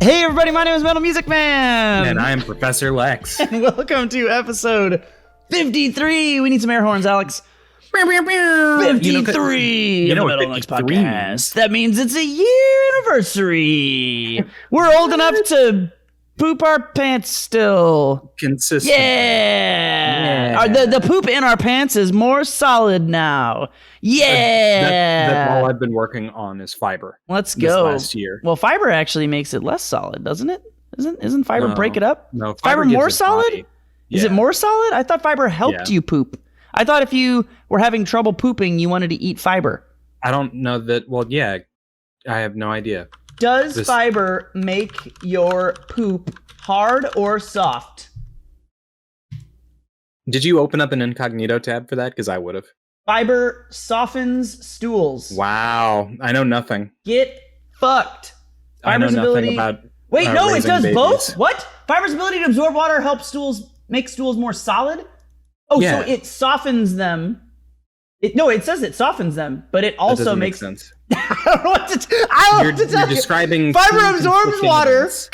Hey everybody, my name is MetalMusicMan! And I am Professor Lex. And welcome to episode 53! We need some air horns, Alex. 53! You know of what the Metal 53 Podcast. means. That means it's a year anniversary! We're old enough to poop our pants still. Consistent. Yeah! The poop in our pants is more solid now. Yeah! That's all I've been working on is fiber. Let's this go. last year. Well, fiber actually makes it less solid, doesn't it? Isn't fiber No. break it up? No, Is fiber gives more it solid? body. Is it Yeah. more solid? I thought fiber helped Yeah. you poop. I thought if you were having trouble pooping, you wanted to eat fiber. I don't know that. Well, yeah, I have no idea. Does fiber make your poop hard or soft? Did you open up an incognito tab for that? Because I would have. Fiber softens stools. Wow, I know nothing. Get fucked. I know Fiber's nothing ability. about. Wait, no, it raising does babies. both? What? Fiber's ability to absorb water helps make stools more solid? Oh, Yeah. so it softens them. It says it softens them, but it That also doesn't make makes sense. I don't know what to tell You're you. describing Fiber two absorbs conflicting water, events.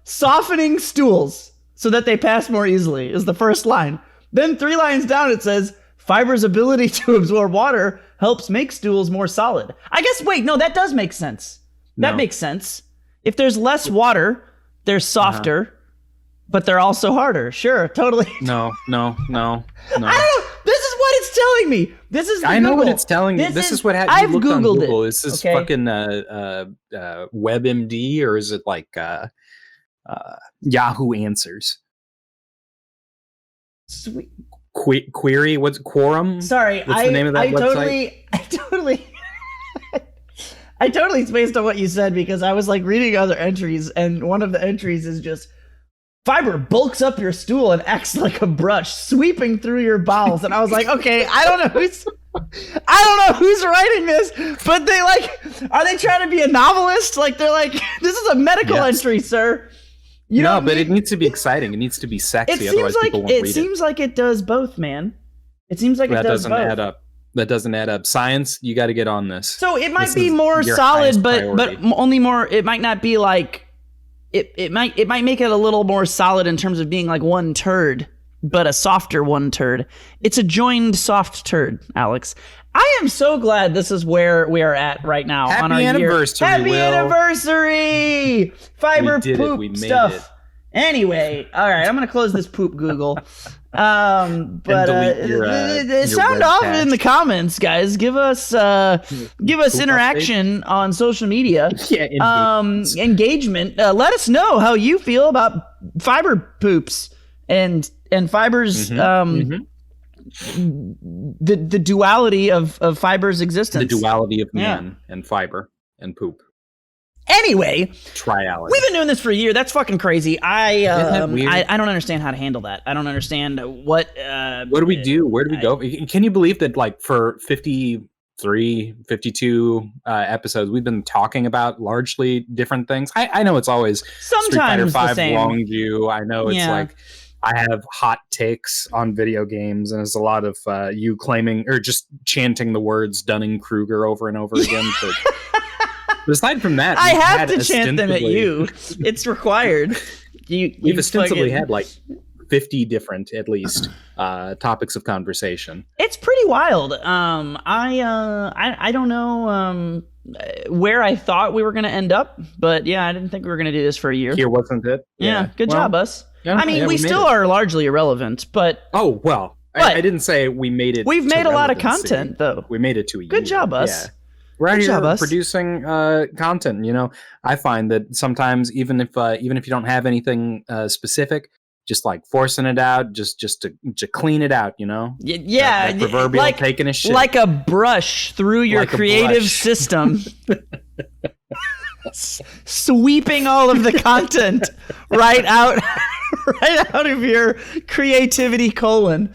softening stools so that they pass more easily is the first line. Then 3 lines down it says fiber's ability to absorb water helps make stools more solid. I guess that does make sense. That No. makes sense. If there's less water, they're softer, but they're also harder. Sure, totally. No. I don't know. This is what it's telling me. This is the I know what Google. it's telling me. This is what happened. I've You looked on Googled Google. it. Is this okay? fucking WebMD or is it like Yahoo Answers? Sweet. Query? What's Quorum? Sorry, What's the name of that website? I totally spaced on what you said because I was like reading other entries, and one of the entries is just fiber bulks up your stool and acts like a brush, sweeping through your bowels. And I was like, okay, I don't know who's writing this, but are they trying to be a novelist? Like they're like, this is a medical entry, sir. But it needs to be exciting. It needs to be sexy. Otherwise, people won't read it. It seems like it does both, man. It seems like That it does doesn't both. add up. That doesn't add up. Science, you got to get on this. So it might This be is more your solid, highest but priority. only more. It might not be like it might make it a little more solid in terms of being like one turd, but a softer one turd. It's a joined soft turd, Alex. I am so glad this is where we are at right now on our anniversary, year. Happy Will. anniversary! Fiber We did it. poop We made stuff. it. Anyway, all right, I'm gonna close this poop Google. But delete your sound off webcast. in the comments, guys. Give us Poop interaction on social media. Yeah, Engagement. Let us know how you feel about fiber poops and fibers. Mm-hmm. The duality of fiber's existence. The duality of man and fiber and poop. Anyway, Triality. we've been doing this for a year. That's fucking crazy. I that weird? I don't understand how to handle that. I don't understand what do we do? Where do we go? Can you believe that, like, for 53, 52 episodes, we've been talking about largely different things? I know it's always Street Fighter sometimes the 5 same. Longview. I know it's like I have hot takes on video games, and there's a lot of you claiming or just chanting the words Dunning-Kruger over and over again. But aside from that, I we've have had to chant them at you. It's required. We've ostensibly had like 50 different, at least, topics of conversation. It's pretty wild. I don't know where I thought we were going to end up, but yeah, I didn't think we were going to do this for a year. Here wasn't it? Yeah, good job, us. Yeah, I mean, we made still it. are largely irrelevant, but Oh well, But I didn't say we made it. we've to made a lot of relevancy. content, though. We made it to a Good year. job, us. Yeah. We're out Good here job, us. producing content. You know, I find that sometimes even if you don't have anything specific, just like forcing it out, just to clean it out. You know, Yeah, that proverbial like, taking a shit. like a brush through your Like a creative brush. system. Sweeping all of the content right out of your creativity colon.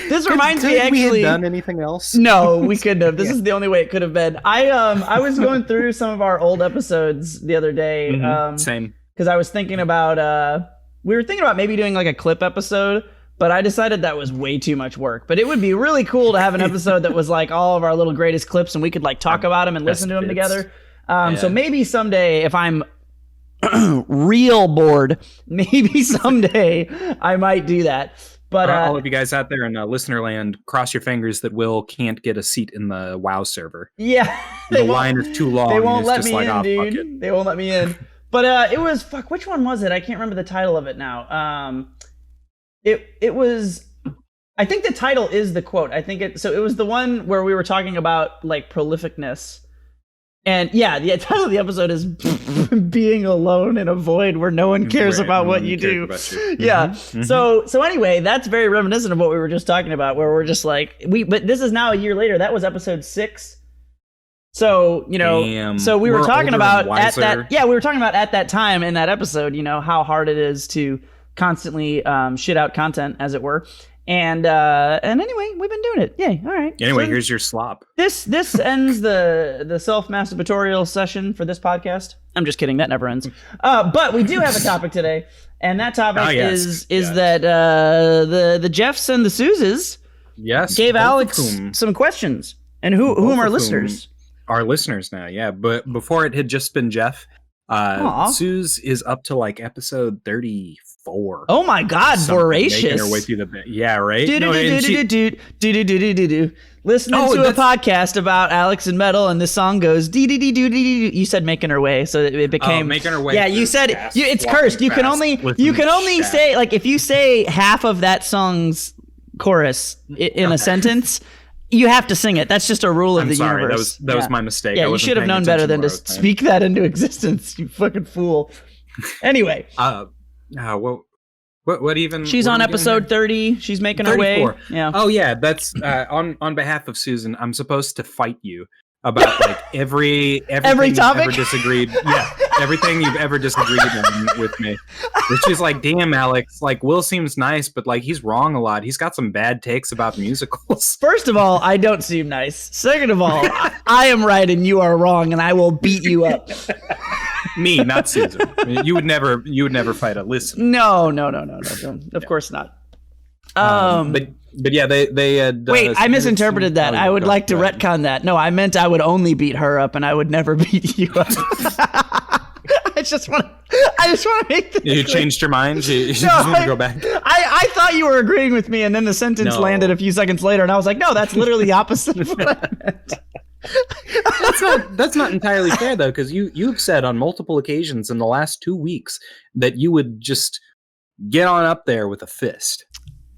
This reminds me, Couldn't we actually. have done anything else? No, we couldn't have. This is the only way it could have been. I was going through some of our old episodes the other day. Same. Because I was thinking about we were thinking about maybe doing like a clip episode but I decided that was way too much work. But it would be really cool to have an episode that was like all of our little greatest clips, and we could like talk about them and listen to them together. So maybe someday, if I'm real bored, maybe someday I might do that. But all of you guys out there in listener land, cross your fingers that Will can't get a seat in the WoW server. Yeah, the line is too long. They won't let just me like, in, oh, dude. They won't let me in. But it was which one was it? I can't remember the title of it now. It was. I think the title is the quote. I think it. So it was the one where we were talking about like prolificness. And yeah, the title of the episode is "Being Alone in a Void Where No One Cares About What You Do." Yeah. Mm-hmm. So anyway, that's very reminiscent of what we were just talking about, where we're just like but this is now a year later. That was episode 6. So so we were talking about at that. Yeah, we were talking about at that time in that episode. How hard it is to constantly shit out content, as it were. And anyway, we've been doing it. Yay! All right. Anyway, so here's your slop. This ends the self-masturbatorial session for this podcast. I'm just kidding. That never ends. But we do have a topic today, and that topic is that the Jeffs and the Suzes gave Alex some questions. And who are our listeners? Our listeners now, yeah. But before it had just been Jeff. Suze is up to like episode 34. Oh my God, voracious! Making her way through the right. Listening to a podcast about Alex and metal, and this song goes dee dee dee dee dee. You said making her way, so it became making her way. Yeah, you said it's cursed. You can only say like if you say half of that song's chorus in a sentence. You have to sing it. That's just a rule of the universe. That was my mistake. Yeah, you should have known better than to speak that into existence. You fucking fool. Anyway. What even? She's on episode 30. She's making her way. Yeah. Oh yeah, that's on behalf of Susan. I'm supposed to fight you about like every topic you've ever disagreed. Yeah, everything you've ever disagreed with me. It's just like, damn, Alex. Like Will seems nice, but like he's wrong a lot. He's got some bad takes about musicals. First of all, I don't seem nice. Second of all, I am right and you are wrong, and I will beat you up. Me, not Susan. You would never fight a listener. No. Of course not. But yeah, they had. Wait, I misinterpreted that. I would like to retcon that. No, I meant I would only beat her up, and I would never beat you up. I just want to make this. You changed your mind. You just want to go back. I thought you were agreeing with me, and then the sentence landed a few seconds later, and I was like, no, that's literally the opposite of what I meant. That's not entirely fair though, because you've said on multiple occasions in the last 2 weeks that you would just get on up there with a fist.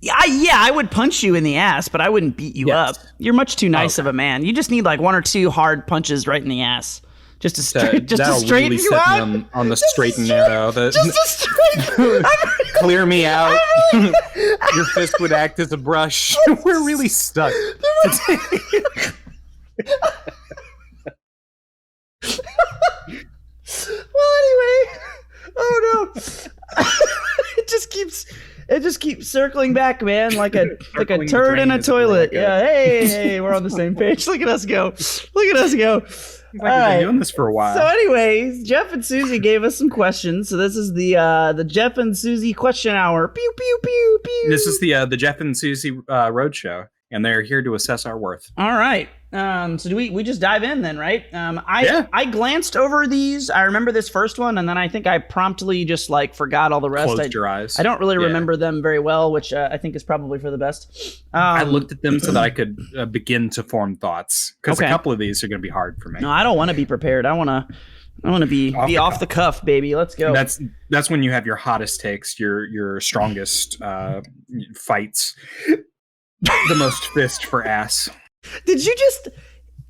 Yeah, I would punch you in the ass, but I wouldn't beat you up. You're much too nice of a man. You just need like 1 or 2 hard punches right in the ass. Just to straighten you out. On the straight and narrow. Just to straighten. Clear me out. Your fist would act as a brush. We're really stuck. Well, anyway. Oh no. It just keeps circling back, man, like a turd in a toilet. Yeah, hey, we're on the same page. Look at us go. Like we've been doing this for a while. So anyways, Jeff and Suzie gave us some questions. So this is the Jeff and Suzie question hour. Pew pew pew pew. This is the Jeff and Suzie roadshow, and they're here to assess our worth. All right. So do we just dive in then, right? I glanced over these. I remember this first one, and then I think I promptly just like forgot all the rest. Closed your eyes. I don't really remember them very well, which I think is probably for the best. I looked at them so that I could begin to form thoughts, because a couple of these are going to be hard for me. No, I don't want to be prepared. I want to be off the cuff, baby. Let's go. That's when you have your hottest takes, your strongest fights, the most fist for ass. Did you just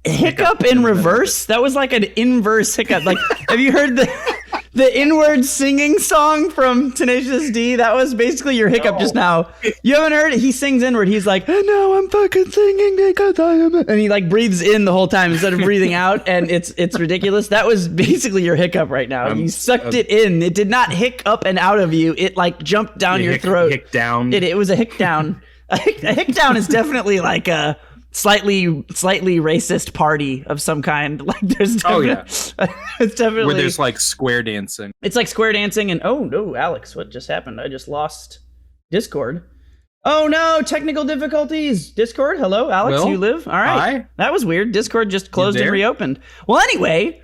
hiccup in reverse? That was like an inverse hiccup. Like, have you heard the inward singing song from Tenacious D? That was basically your hiccup just now. You haven't heard it? He sings inward. He's like, and now I'm fucking singing because I am. And he like breathes in the whole time instead of breathing out, and it's ridiculous. That was basically your hiccup right now. You sucked it in. It did not hic up and out of you. It like jumped down your throat. Hic down. It was a hic down. A hic down is definitely like a slightly racist party of some kind. Like there's definitely, it's definitely where there's like square dancing. It's like square dancing, and oh no, Alex, what just happened? I just lost Discord. Oh no, technical difficulties. Discord, hello, Alex, Will? you live? All right. Hi. That was weird. Discord just closed and reopened. Well, anyway,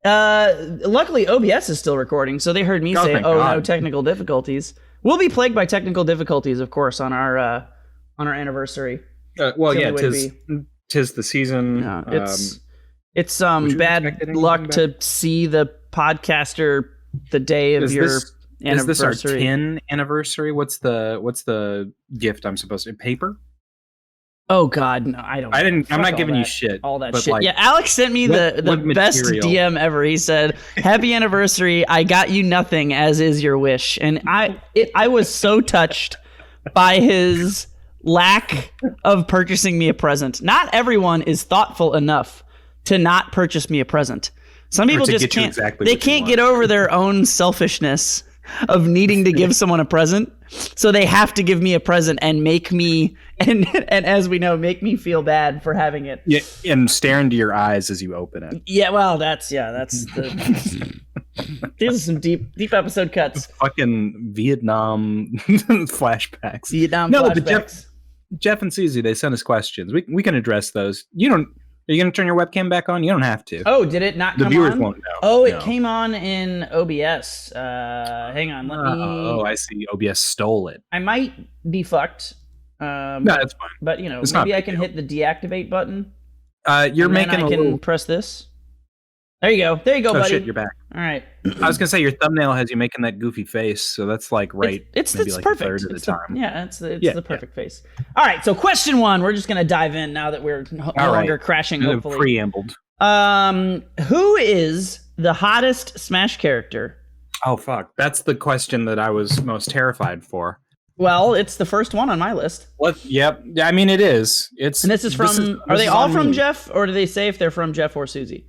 luckily OBS is still recording, so they heard me say, "Oh God. no, technical difficulties." We'll be plagued by technical difficulties, of course, on our anniversary. Well, yeah, tis the season. It's bad luck to see the podcaster the day of your anniversary. Is this our 10 anniversary? What's the gift I'm supposed to paper? Oh God, no, I don't. I'm not giving you shit. All that shit. Like, yeah, Alex sent me the best DM ever. He said, "Happy anniversary. I got you nothing, as is your wish." And I was so touched by his lack of purchasing me a present. Not everyone is thoughtful enough to not purchase me a present. Some people just can't. They can't get over their own selfishness of needing to give someone a present, so they have to give me a present and make me and as we know, make me feel bad for having it. Yeah, and stare into your eyes as you open it. Yeah, well, that's the. These are some deep episode cuts. Fucking Vietnam flashbacks. But Jeff and Suzie, they sent us questions. We can address those. Are you going to turn your webcam back on? You don't have to. Oh, did it not come on? The viewers won't know. Oh, it came on in OBS. Hang on, let me... Oh, I see. OBS stole it. I might be fucked. No, that's fine. But, maybe I can hit the deactivate button. You're making I can press this. There you go, buddy. Oh, shit, you're back. All right. I was going to say, your thumbnail has you making that goofy face, so that's like it's like perfect. A third of the time. It's the perfect face. All right, so question 1, we're just going to dive in now that we're no longer crashing, hopefully. Preambled. Who is the hottest Smash character? Oh, fuck. That's the question that I was most terrified for. Well, it's the first one on my list. Yep. I mean, it is. And this is from... Are they all from Jeff, or do they say if they're from Jeff or Suzie?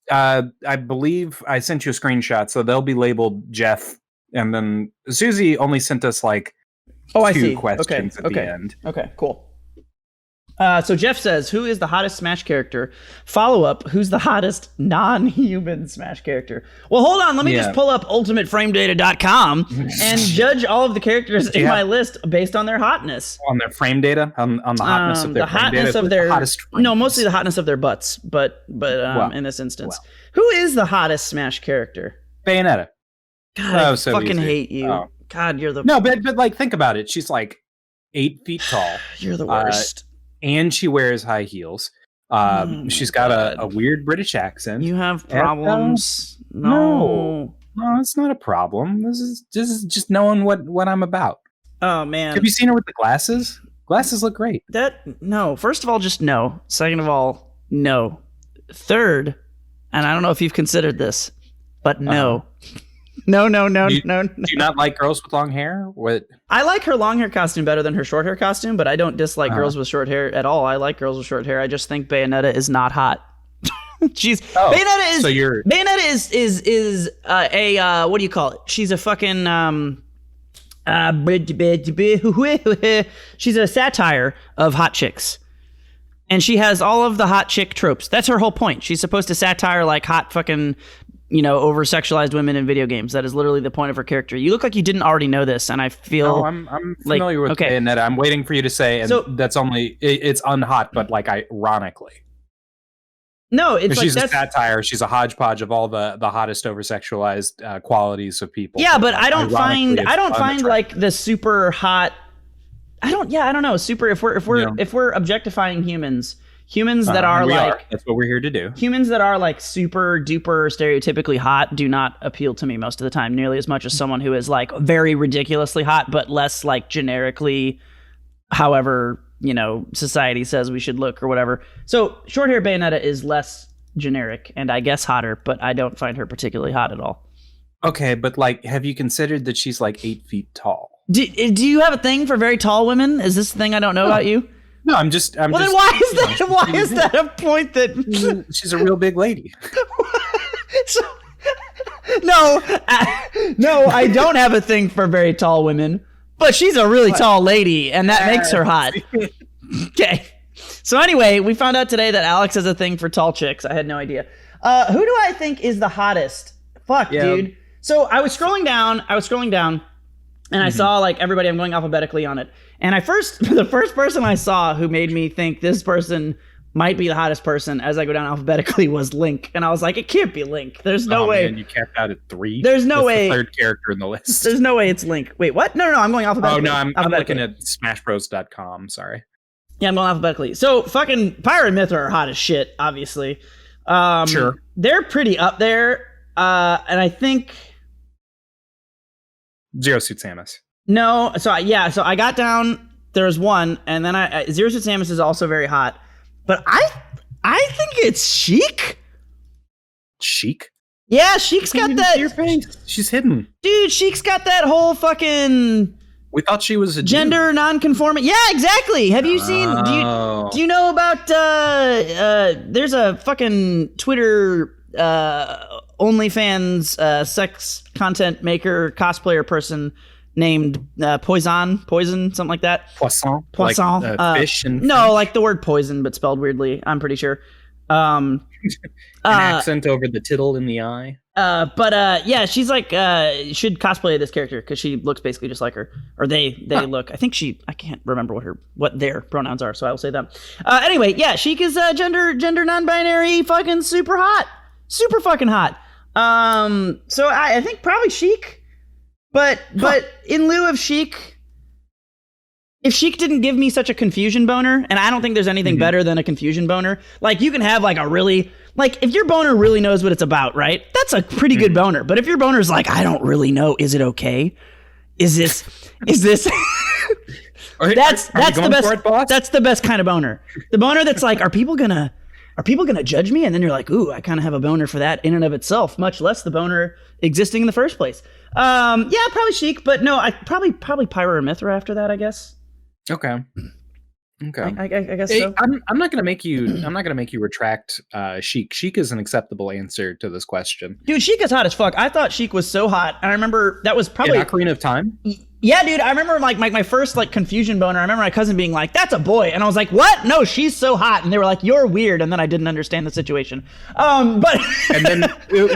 I believe I sent you a screenshot, so they'll be labeled Jeff, and then Suzie only sent us two questions at the end. Okay, cool. So Jeff says, who is the hottest Smash character? Follow up, who's the hottest non-human Smash character? Well, hold on, let me just pull up ultimateframedata.com and judge all of the characters in my list based on their hotness. On their frame data? On the hotness of their frame data? No, mostly the hotness of their butts, but in this instance. Who is the hottest Smash character? Bayonetta. God, I fucking hate you. Oh. God, you're the... No, but think about it. She's 8 feet tall. You're the worst. And she wears high heels. She's got a weird British accent. You have problems. No, it's not a problem. This is just knowing what I'm about. Oh man, have you seen her with the glasses? Glasses look great. No. First of all, just no. Second of all, no. Third, and I don't know if you've considered this, but no. No. Do you not like girls with long hair? What? I like her long hair costume better than her short hair costume, but I don't dislike girls with short hair at all. I like girls with short hair. I just think Bayonetta is not hot. Bayonetta is a what do you call it? She's a fucking she's a satire of hot chicks. And she has all of the hot chick tropes. That's her whole point. She's supposed to satire hot fucking over-sexualized women in video games. That is literally the point of her character. You look like you didn't already know this, and I feel... No, I'm familiar with Bayonetta. I'm waiting for you to say, and that's only... It's unhot, but, ironically. No, it's she's a satire. She's a hodgepodge of all the hottest over-sexualized qualities of people. Yeah, but I don't find the super hot... I don't know. Super... If we're objectifying humans that are that's what we're here to do. Humans that are super duper stereotypically hot do not appeal to me most of the time nearly as much as someone who is very ridiculously hot but less generically however society says we should look or whatever. So short hair Bayonetta is less generic and I guess hotter, but I don't find her particularly hot at all. Okay, but have you considered that she's 8 feet tall? Do you have a thing for very tall women? Is this the thing I don't know about you? No, I'm just. Then why is that? Why is that a point that she's a real big lady? No, I don't have a thing for very tall women, but she's a really tall lady, and that makes her hot. Okay. So anyway, we found out today that Alex has a thing for tall chicks. I had no idea. Who do I think is the hottest? Fuck, dude. So I was scrolling down, And I saw like everybody, I'm going alphabetically on it. And the first person I saw who made me think this person might be the hottest person as I go down alphabetically was Link. And I was like, it can't be Link. There's no way. Man, you capped out at 3. There's no way. The third character in the list. There's no way it's Link. Wait, what? No, I'm going alphabetically. Oh, no, I'm looking at smashbros.com. Sorry. Yeah, I'm going alphabetically. So fucking Pyro and Myth are hot as shit, obviously. Sure. They're pretty up there. And I think... Zero Suit Samus. No, so I got down, there was one, and then Zero Suit Samus is also very hot. But I think it's Sheik. Sheik? Yeah, Sheik's got that. Your face. She's hidden. Dude, Sheik's got that whole fucking. We thought she was a gender non-conforming. Yeah, exactly. Have you seen? Do you know about? There's a fucking Twitter OnlyFans sex content maker cosplayer person named Poison, something like that. Poisson. Like, fish and no, like the word poison, but spelled weirdly. I'm pretty sure. An accent over the tittle in the eye. Yeah, she's like should cosplay this character because she looks basically just like her, or they look. I think I can't remember what their pronouns are, so I will say them. Anyway, yeah, Sheik is gender non-binary, fucking super hot, super fucking hot. So I think probably Sheik. But in lieu of Sheik, if Sheik didn't give me such a confusion boner, and I don't think there's anything better than a confusion boner, like you can have like a really, like if your boner really knows what it's about, right? That's a pretty good boner. But if your boner's like, I don't really know, is it okay? Is this that's the best. That's the best kind of boner. The boner that's like, are people gonna judge me? And then you're like, ooh, I kind of have a boner for that in and of itself, much less the boner existing in the first place. Yeah, probably Sheik, but no, I probably Pyro or Mythra after that, I guess. Okay. I guess so. I'm not gonna make you retract Sheik. Sheik is an acceptable answer to this question. Dude, Sheik is hot as fuck. I thought Sheik was so hot. And I remember that was probably Ocarina of Time. Yeah, dude, I remember like my first like confusion boner. I remember my cousin being like, "That's a boy," and I was like, "What? No, she's so hot." And they were like, "You're weird," and then I didn't understand the situation. But and then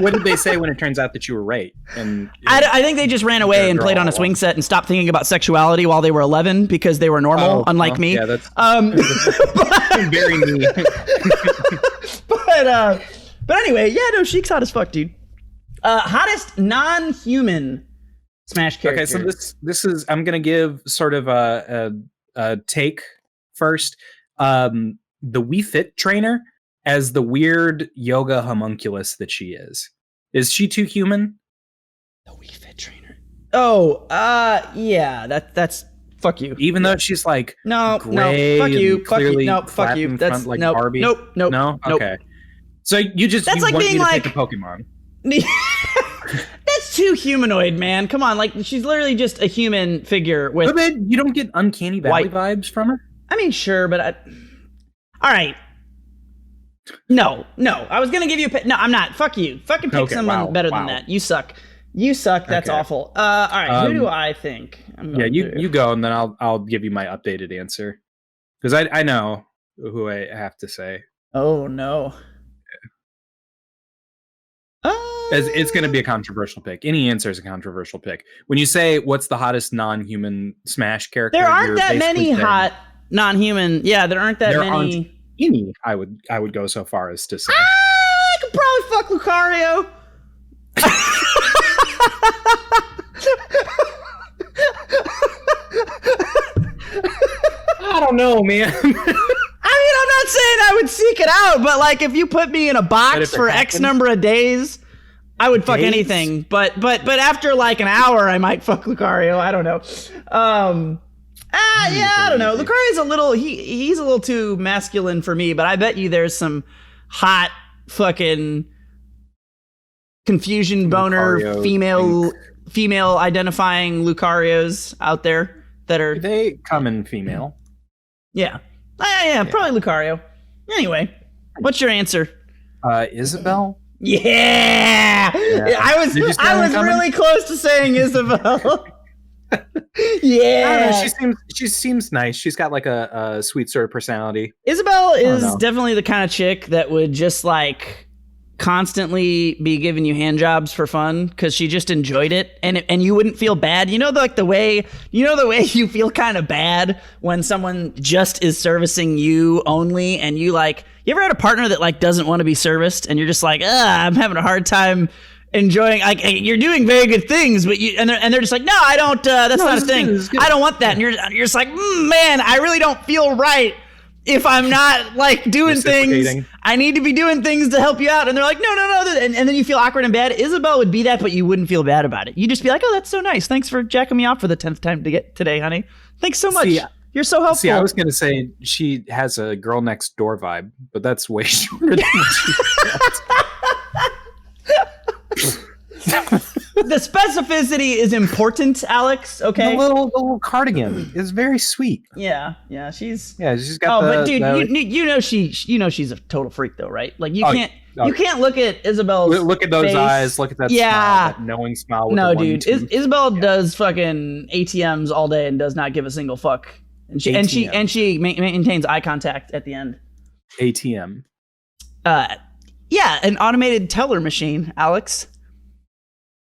what did they say when it turns out that you were right? And I think they just ran away and played on a swing set and stopped thinking about sexuality while they were 11 because they were normal, unlike me. Yeah, that's very me. But anyway, yeah, no, Sheik's hot as fuck, dude. Hottest non-human Smash character. Okay, so this is I'm gonna give sort of a take first. The Wii Fit trainer as the weird yoga homunculus that she is. Is she too human? The Wii Fit trainer. Oh, yeah. That's fuck you. Even though she's like no, fuck you. That's like nope, Barbie. Nope. No. Okay. So that's like want being me to like pick a Pokemon. That's too humanoid, man. Come on, like she's literally just a human figure with. But you don't get Uncanny Valley vibes from her. I mean, sure, but all right. No. I was gonna give you no. I'm not. Fuck you. Fucking pick someone better than that. You suck. That's awful. All right. Who do I think? You go, and then I'll give you my updated answer because I know who I have to say. Oh no. It's going to be a controversial pick. Any answer is a controversial pick. When you say what's the hottest non-human Smash character, there aren't that many hot non-human. Yeah, there aren't that many. Aren't any. I would go so far as to say. I could probably fuck Lucario. I don't know, man. I'm not saying I would seek it out, but like if you put me in a box for X number of days, I would fuck anything. But after like an hour, I might fuck Lucario. I don't know. I don't know. Lucario's a little he's a little too masculine for me, but I bet you there's some hot fucking confusion boner female identifying Lucarios out there that are they come in female. Yeah. Yeah, probably Lucario. Anyway, what's your answer? Isabelle? Yeah! I was really close to saying Isabelle. Yeah. I don't know, she seems nice. She's got like a sweet sort of personality. Isabelle is definitely the kind of chick that would just like constantly be giving you hand jobs for fun because she just enjoyed it, and you wouldn't feel bad. The way you feel kind of bad when someone just is servicing you only, and you ever had a partner that doesn't want to be serviced, and you're just like, I'm having a hard time enjoying, you're doing very good things, but they're just like, no, I don't, that's not a thing. I don't want that. And you're just like, man, I really don't feel right if I'm not doing things. I need to be doing things to help you out. And they're like, no. And then you feel awkward and bad. Isabel would be that, but you wouldn't feel bad about it. You'd just be like, oh, that's so nice. Thanks for jacking me off for the 10th time today, honey. Thanks so much. You're so helpful. See, I was going to say she has a girl next door vibe, but that's way shorter than what she The specificity is important, Alex. Okay. The little cardigan is very sweet. Yeah. She's got. But dude, she's a total freak though, right? You can't look at Isabel's. Look at those face. eyes. Look at that smile, that knowing smile. With no, dude. Isabel does fucking ATMs all day and does not give a single fuck. And she maintains eye contact at the end. ATM. Yeah, an automated teller machine, Alex.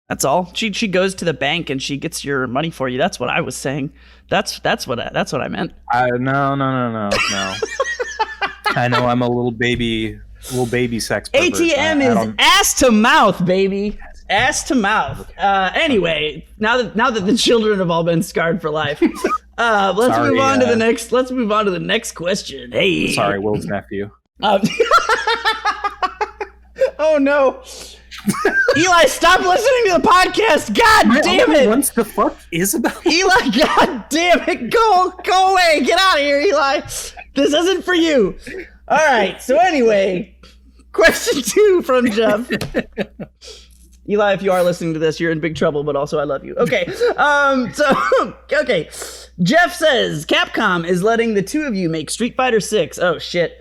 That's all. She goes to the bank and she gets your money for you. That's what I was saying. That's what I meant. No. I know I'm a little baby sex pervert. ATM is ass to mouth, baby. Ass to mouth. Anyway, now that the children have all been scarred for life, let's move on to the next question. Hey. Sorry, Will's nephew. Oh no. Eli, stop listening to the podcast. God damn it. Wants to fuck Isabel. Eli, god damn it. Go away. Get out of here, Eli. This isn't for you. All right. So anyway, question 2 from Jeff. Eli, if you are listening to this, you're in big trouble, but also I love you. Okay. Okay. Jeff says Capcom is letting the two of you make Street Fighter 6. Oh shit.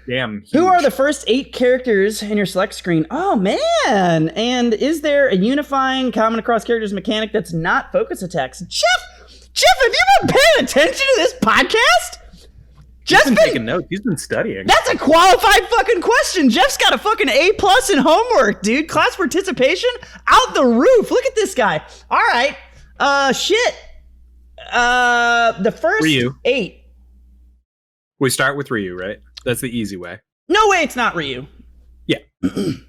Damn. Huge. Who are the first 8 characters in your select screen? Oh, man. And is there a unifying common across characters mechanic that's not focus attacks? Jeff, have you been paying attention to this podcast? Jeff's been taking notes. He's been studying. That's a qualified fucking question. Jeff's got a fucking A+ in homework, dude. Class participation out the roof. Look at this guy. All right. Shit. The first Ryu. 8. We start with Ryu, right? That's the easy way. No way it's not Ryu. Yeah.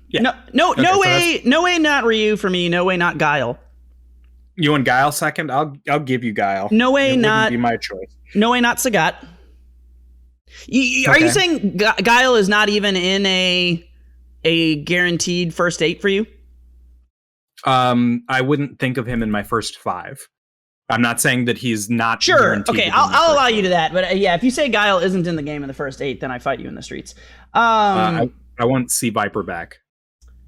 Yeah. No way, not Ryu for me. No way, not Guile. You want Guile second? I'll give you Guile. No way, not. Be my choice. No way, not Sagat. Are you saying Guile is not even in a guaranteed first 8 for you? I wouldn't think of him in my first 5. I'm not saying that he's not. Sure. Okay, I'll allow you to that. But yeah, if you say Guile isn't in the game in the first 8, then I fight you in the streets. I want Sea Viper back.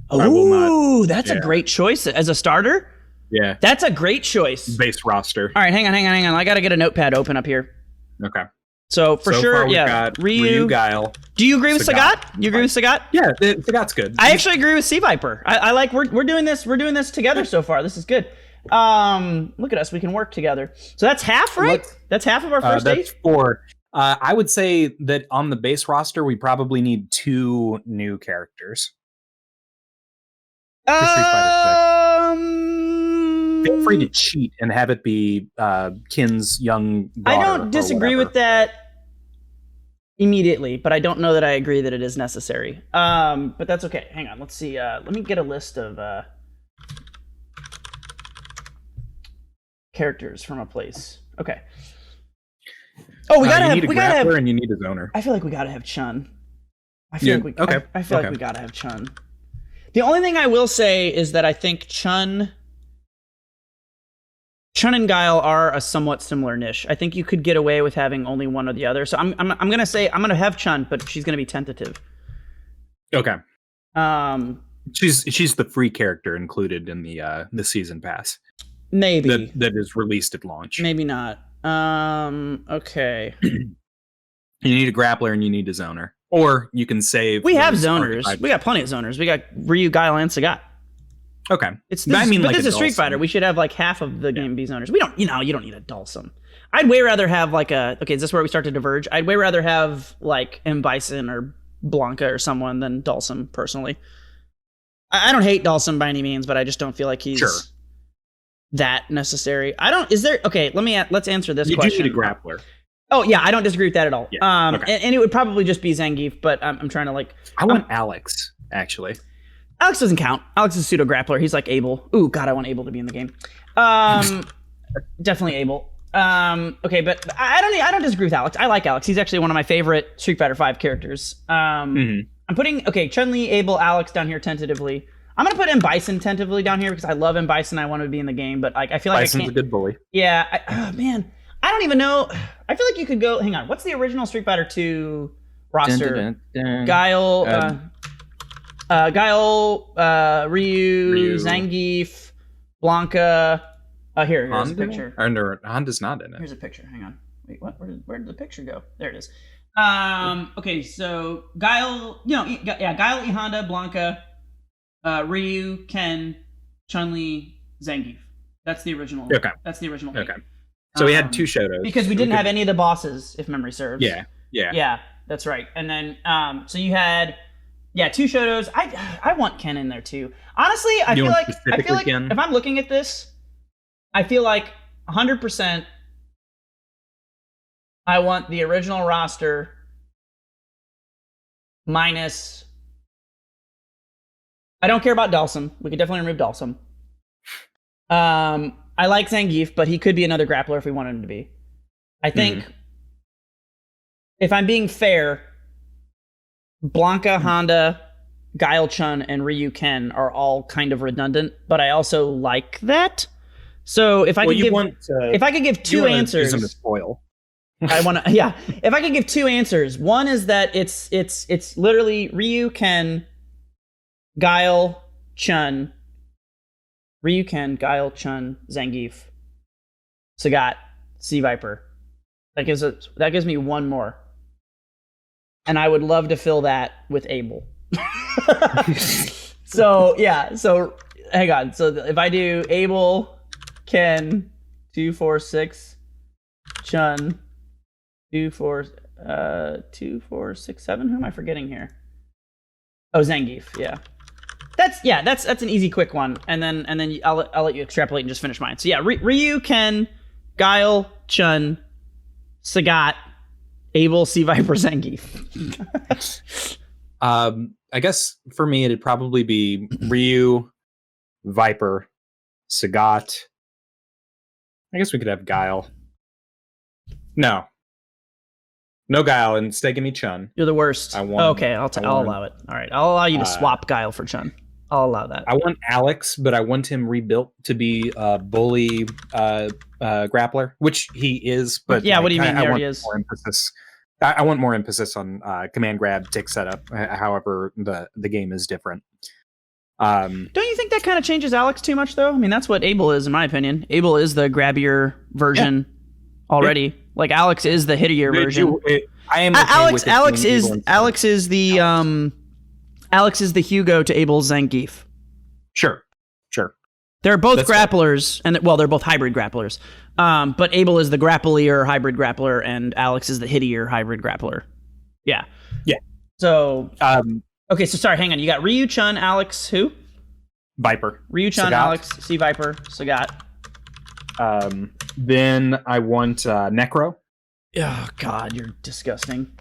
Oh, that's a great choice as a starter. Yeah, that's a great choice. Base roster. All right, hang on. I got to get a notepad open up here. Okay. So sure, yeah. Ryu, Guile. Do you agree with Sagat? You agree with Sagat? Yeah, Sagat's good. I actually agree with Sea Viper. I like we're doing this. We're doing this together so far. This is good. Look at us. We can work together. So that's half, right? That's half of our first 8. That's 4. I would say that on the base roster, we probably need 2 new characters. Feel free to cheat and have it be Kin's young daughter. I don't disagree with that immediately, but I don't know that I agree that it is necessary. But that's okay. Hang on. Let's see. Let me get a list of characters from a place. Okay. Oh, we gotta have and you need a zoner. I feel like we gotta have Chun. I feel like we gotta have Chun. The only thing I will say is that I think Chun and Guile are a somewhat similar niche. I think you could get away with having only one or the other. So I'm gonna say I'm gonna have Chun, but she's gonna be tentative. Okay. She's the free character included in the season pass. Maybe that is released at launch. Maybe not. Okay. You need a grappler and you need a zoner, or you can save. We have zoners. We got plenty of zoners. We got Ryu, Guile, and Sagat. Okay. This is a Street Fighter. We should have like half of the game be zoners. We don't. You don't need a Dhalsim. I'd way rather have like a. Okay, is this where we start to diverge? I'd way rather have like M. Bison or Blanca or someone than Dhalsim personally. I don't hate Dhalsim by any means, but I just don't feel like he's that necessary. Okay, let's answer this question. You need a grappler. Oh yeah, I don't disagree with that at all. Yeah, okay. And it would probably just be Zangief, but I'm trying to like. I want Alex actually. Alex doesn't count. Alex is a pseudo grappler. He's like Abel. Ooh, God, I want Abel to be in the game. Definitely Abel. Okay, but I don't disagree with Alex. I like Alex. He's actually one of my favorite Street Fighter V characters. I'm putting Chun-Li, Abel, Alex down here tentatively. I'm gonna put M. Bison tentatively down here because I love M. Bison. I want him to be in the game, but like I feel like Bison's I can't. a good bully. Yeah, man, I don't even know. I feel like you could go. Hang on, what's the original Street Fighter 2 roster? Dun, dun, dun, dun. Guile, Ryu, Zangief, Blanca. Here's a picture. Honda's not in it. Here's a picture. Hang on. Wait, what? Where did the picture go? There it is. Okay, so Guile, Guile, E. Honda, Blanca, Ryu, Ken, Chun-Li, Zangief. That's the original. Okay. That's the original. Okay. So we had 2 Shotos. Because we didn't have any of the bosses, if memory serves. Yeah. Yeah, that's right. And then, so you had, 2 Shotos. I want Ken in there too. Honestly, I feel like if I'm looking at this, I feel like 100% I want the original roster minus. I don't care about Dhalsim. We could definitely remove Dhalsim. I like Zangief, but he could be another grappler if we wanted him to be. I think if I'm being fair, Blanca, Honda, Guile Chun, and Ryu Ken are all kind of redundant, but I also like that. So if I could give 2 answers, use them to spoil. I want to. Yeah, if I could give 2 answers, one is that it's literally Ryu Ken, Guile Chun, Zangief, Sagat, Sea Viper. That gives me one more, and I would love to fill that with Abel. So hang on. So if I do Abel, Ken, 2, 4, 6, Chun, 2, 4, 6, 7. Who am I forgetting here? Oh, Zangief. Yeah. That's an easy, quick one, and then I'll let you extrapolate and just finish mine. So yeah, Ryu, Ken, Guile, Chun, Sagat, Abel, Sea Viper, Zangief. I guess for me it'd probably be Ryu, Viper, Sagat. I guess we could have Guile. No Guile, and instead give me Chun. You're the worst. I'll allow it. All right, I'll allow you to swap Guile for Chun. I'll allow that. I want Alex, but I want him rebuilt to be a bully grappler, which he is. But yeah, what do you mean? I want he is. More emphasis. I want more emphasis on command grab, tick setup. However, the game is different. Don't you think that kind of changes Alex too much, though? I mean, that's what Abel is, in my opinion. Abel is the grabbier version already. Yeah. Like Alex is the hittier version. I am. Okay Alex is the Hugo to Abel's Zangief. Sure. They're both grapplers, and they're both hybrid grapplers. But Abel is the grapplier hybrid grappler, and Alex is the hittier hybrid grappler. Yeah. So, okay. So sorry, hang on. You got Ryu, Chun, Alex, who? Viper. Ryu, Chun, Sagat. Alex, Sea Viper, Sagat. Then I want Necro. Oh God, you're disgusting.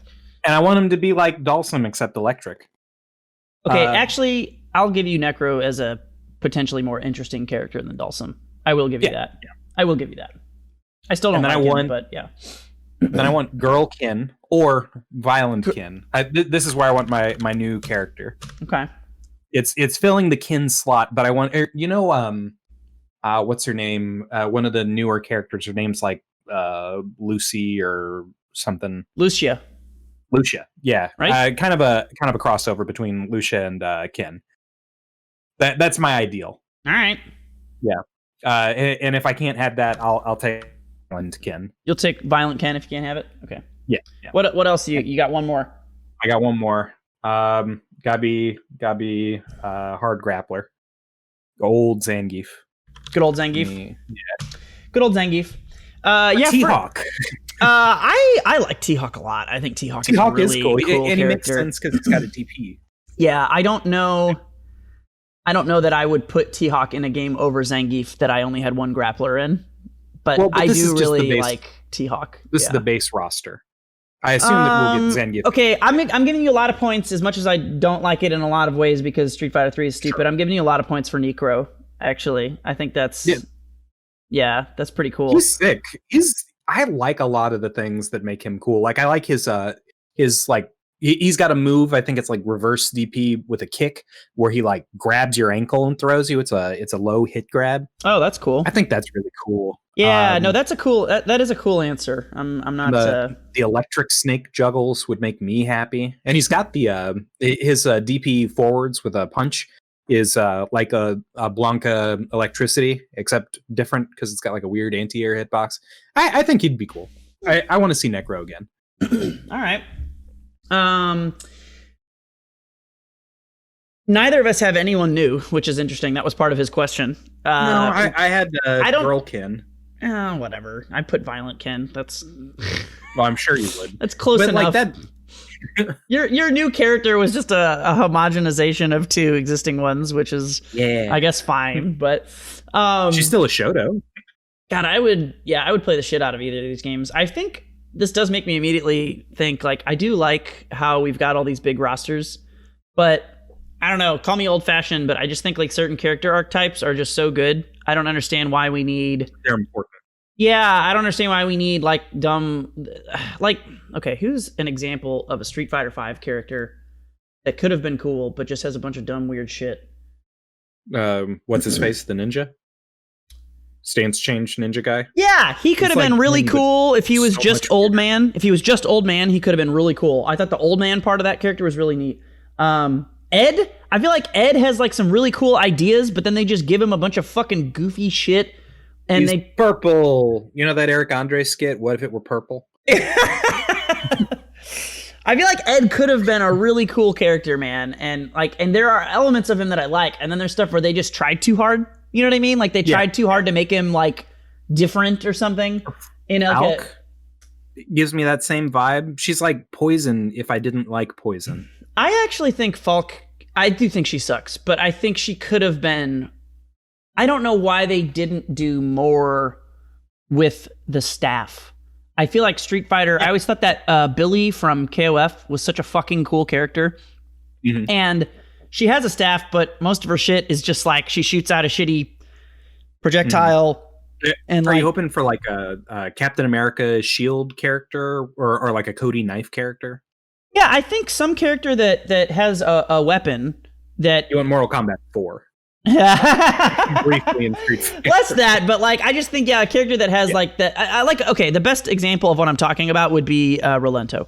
And I want him to be like Dhalsim, except electric. Okay, actually, I'll give you Necro as a potentially more interesting character than Dhalsim. I will give you that. Yeah. I will give you that. I still don't like him, but yeah. Then I want Girl Kin or Violent Kin. This is where I want my new character. Okay. It's filling the Kin slot, but I want what's her name? One of the newer characters. Her name's like Lucy or something. Lucia, yeah, right. Kind of a crossover between Lucia and Ken. That's my ideal. All right. Yeah. And if I can't have that, I'll take Violent Ken. You'll take Violent Ken if you can't have it. Okay. Yeah. What else? You got one more? I got one more. Gotta be hard grappler. Old Zangief. Good old Zangief. Yeah. Good old Zangief. T-Hawk. I like T-Hawk a lot. I think T-Hawk is really cool and character. He makes sense because it's got a DP. Yeah, I don't know I don't know that I would put T-Hawk in a game over Zangief that I only had one grappler in. But I do really like T-Hawk. This is the base roster. I assume that we'll get Zangief. Okay, I'm giving you a lot of points as much as I don't like it in a lot of ways because Street Fighter 3 is stupid. Sure. I'm giving you a lot of points for Necro, actually. I think that's... Yeah, that's pretty cool. He's sick. I like a lot of the things that make him cool. Like I like his like he's got a move. I think it's like reverse DP with a kick where he like grabs your ankle and throws you. It's a low hit grab. Oh, that's cool. I think that's really cool. Yeah, no, that's a cool. That is a cool answer. I'm not. The electric snake juggles would make me happy, and he's got the his DP forwards with a punch is like a Blanca electricity, except different because it's got like a weird anti-air hitbox. I think he'd be cool. I want to see Necro again. All right. Neither of us have anyone new, which is interesting. That was part of his question. No, I had Girl Ken. Whatever. I put Violent Ken. That's. Well, I'm sure you would. That's close enough. Like that. Your new character was just a homogenization of two existing ones, which is, I guess, fine. But she's still a Shoto. God, I would play the shit out of either of these games. I think this does make me immediately think like I do like how we've got all these big rosters, but I don't know. Call me old fashioned, but I just think like certain character archetypes are just so good. I don't understand why we need. They're important. Yeah, I don't understand why we need like dumb, like, okay, who's an example of a Street Fighter V character that could have been cool, but just has a bunch of dumb, weird shit? What's his face? The ninja? Stance change ninja guy? Yeah, he could have been really cool if he was just old man. If he was just old man, he could have been really cool. I thought the old man part of that character was really neat. Ed, I feel like Ed has like some really cool ideas, but then they just give him a bunch of fucking goofy shit. And he's purple. You know that Eric Andre skit? What if it were purple? I feel like Ed could have been a really cool character, man. And there are elements of him that I like. And then there's stuff where they just tried too hard. You know what I mean? Like they tried too hard to make him like different or something. You know, Alk gives me that same vibe. She's like Poison if I didn't like Poison. I actually think Falk, I do think she sucks, but I think she could have been. I don't know why they didn't do more with the staff. I feel like Street Fighter, I always thought that Billy from KOF was such a fucking cool character. Mm-hmm. And she has a staff, but most of her shit is just like she shoots out a shitty projectile. Mm-hmm. And are you hoping for like a Captain America shield character or like a Cody knife character? Yeah, I think some character that has a weapon that... You want Mortal Kombat 4. Briefly in Street Fighter. Less that, but like I just think a character that has like that. I like. Okay, the best example of what I'm talking about would be Rolento.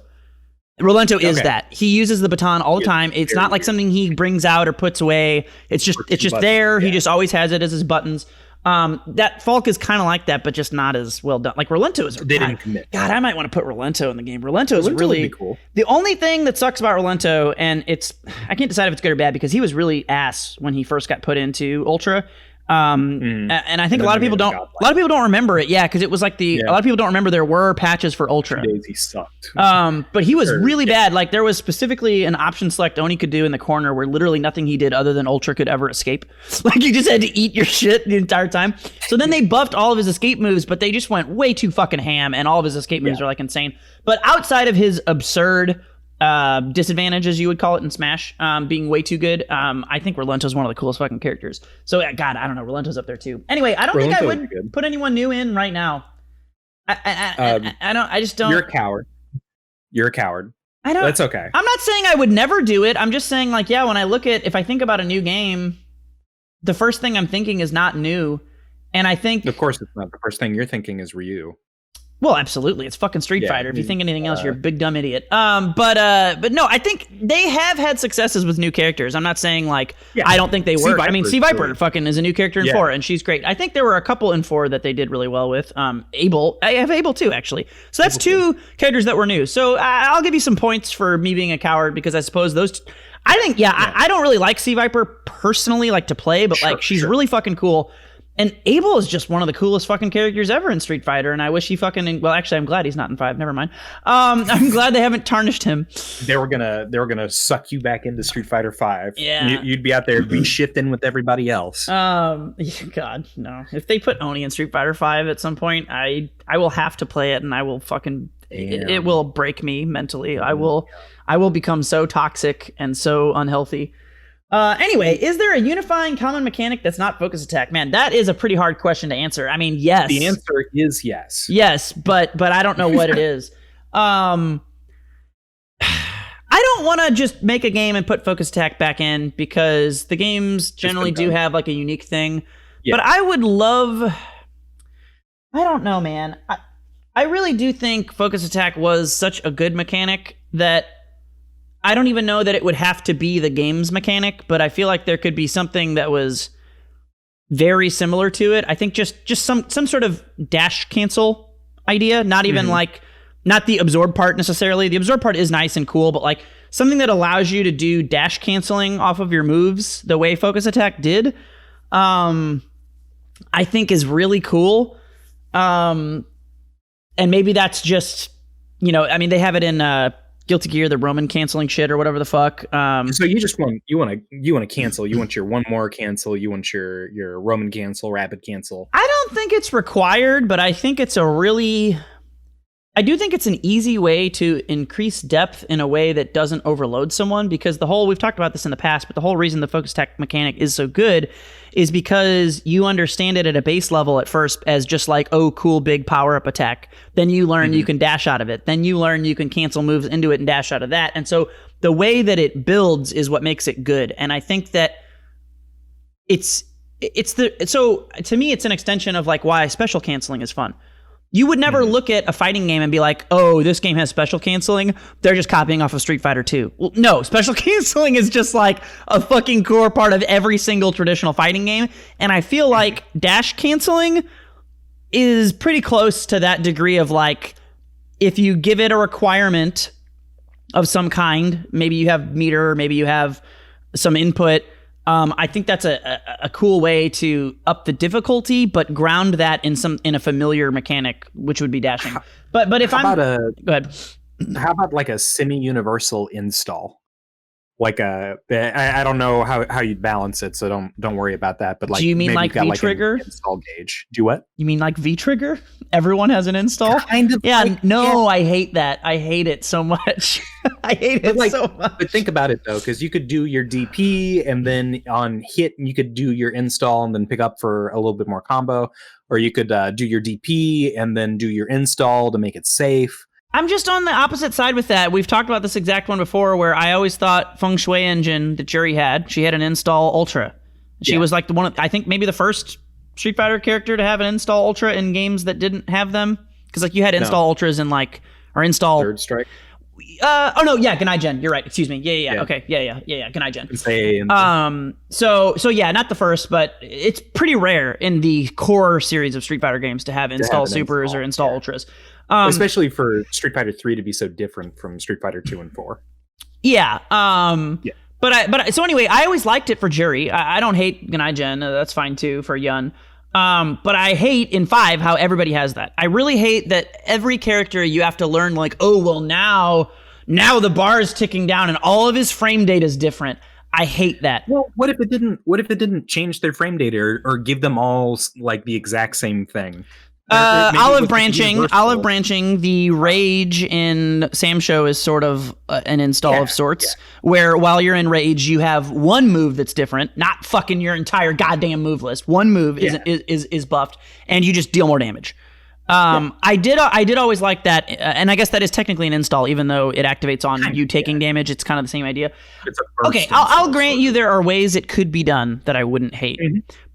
Rolento is that he uses the baton all the time. It's not like something he brings out or puts away. It's just there. Yeah. He just always has it as his buttons. That Falk is kind of like that, but just not as well done. Like Rolento is. They didn't commit. God, I might want to put Rolento in the game. Rolento is really cool. The only thing that sucks about Rolento, and I can't decide if it's good or bad because he was really ass when he first got put into Ultra. And I think a lot of people don't remember it. Yeah, because it was like a lot of people don't remember there were patches for Ultra. 2 days he sucked. But he was really bad. Like there was specifically an option select Oni could do in the corner where literally nothing he did other than Ultra could ever escape. Like you just had to eat your shit the entire time. So then they buffed all of his escape moves, but they just went way too fucking ham, and all of his escape moves are like insane. But outside of his absurd disadvantage, as you would call it in Smash, being way too good, I think Rolento's one of the coolest fucking characters. So God, I don't know, Rolento's up there too. Anyway, I don't think I would put anyone new in right now. I just don't. You're a coward. I don't. That's okay. I'm not saying I would never do it. I'm just saying like, when I look at, if I think about a new game, the first thing I'm thinking is not new. And I think, of course, it's not. The first thing you're thinking is Ryu. Well, absolutely. It's fucking Street Fighter. If you think anything else, you're a big dumb idiot. But no, I think they have had successes with new characters. I'm not saying like I don't think they were. I mean, C Viper fucking is a new character in 4, and she's great. I think there were a couple in 4 that they did really well with. Abel, I have Abel too, actually. So that's 2 characters that were new. So I'll give you some points for me being a coward because I suppose those. I think I don't really like C Viper personally, like to play, but she's really fucking cool. And Abel is just one of the coolest fucking characters ever in Street Fighter, and I wish he fucking... Well, actually, I'm glad he's not in 5. Never mind. I'm glad they haven't tarnished him. They were gonna suck you back into Street Fighter 5. Yeah. You'd be out there, be shifting with everybody else. God, no. If they put Oni in Street Fighter 5 at some point, I will have to play it, and I will fucking... It will break me mentally. I will become so toxic and so unhealthy. Anyway, is there a unifying common mechanic that's not focus attack? Man, that is a pretty hard question to answer. I mean, yes. The answer is yes. Yes, but I don't know what it is. I don't want to just make a game and put focus attack back in because the games generally do have like a unique thing. Yeah. But I would love... I don't know, man. I really do think focus attack was such a good mechanic that I don't even know that it would have to be the game's mechanic, but I feel like there could be something that was very similar to it. I think just some sort of dash cancel idea, not even not the absorb part necessarily. The absorb part is nice and cool, but like something that allows you to do dash canceling off of your moves the way focus attack did, I think is really cool. And maybe that's just, I mean, they have it in Guilty Gear, the Roman canceling shit or whatever the fuck. So you just want to cancel. You want your one more cancel. You want your Roman cancel, rapid cancel. I don't think it's required, but I think it's I do think it's an easy way to increase depth in a way that doesn't overload someone, because we've talked about this in the past, but the whole reason the focus attack mechanic is so good is because you understand it at a base level at first as just like, oh, cool, big power-up attack. Then you learn you can dash out of it. Then you learn you can cancel moves into it and dash out of that. And so the way that it builds is what makes it good. And I think that so to me, it's an extension of like why special canceling is fun. You would never look at a fighting game and be like, oh, this game has special canceling. They're just copying off of Street Fighter 2. Well, no, special canceling is just like a fucking core part of every single traditional fighting game. And I feel like dash canceling is pretty close to that degree of like, if you give it a requirement of some kind, maybe you have meter, maybe you have some input. I think that's a cool way to up the difficulty, but ground that in a familiar mechanic, which would be dashing. But if go ahead. How about like a semi-universal install? Like I don't know how you'd balance it, so don't worry about that. But like, do you mean like V-trigger? Like install gauge. Do what? You mean like V-trigger? Everyone has an install. Kind of. Yeah. Like, no, yeah. I hate that. I hate it so much. I hate it so much. But think about it though, because you could do your DP and then on hit, you could do your install and then pick up for a little bit more combo, or you could do your DP and then do your install to make it safe. I'm just on the opposite side with that. We've talked about this exact one before, where I always thought Feng Shui Engine that Juri had, she had an install ultra. She was like I think maybe the first Street Fighter character to have an install ultra in games that didn't have them. Because like you had install ultras in or install Third Strike. Ganai Gen. You're right. Excuse me. Yeah. Okay. Yeah. Ganai Gen. So yeah, not the first, but it's pretty rare in the core series of Street Fighter games to have install supers or install ultras. Especially for Street Fighter 3 to be so different from Street Fighter 2 and 4. Yeah. But so anyway, I always liked it for Juri. I don't hate Ganai Gen. That's fine too for Yun. But I hate in 5 how everybody has that. I really hate that every character you have to learn like, oh, well now the bar is ticking down and all of his frame data is different. I hate that. Well, what if it didn't change their frame data or give them all like the exact same thing? Olive branching. The rage in Sam Show is sort of an install of sorts, where while you're in rage, you have one move that's different, not fucking your entire goddamn move list. One move is buffed, and you just deal more damage. I did always like that, and I guess that is technically an install, even though it activates on you taking damage. It's kind of the same idea. Okay, I'll grant you there are ways it could be done that I wouldn't hate,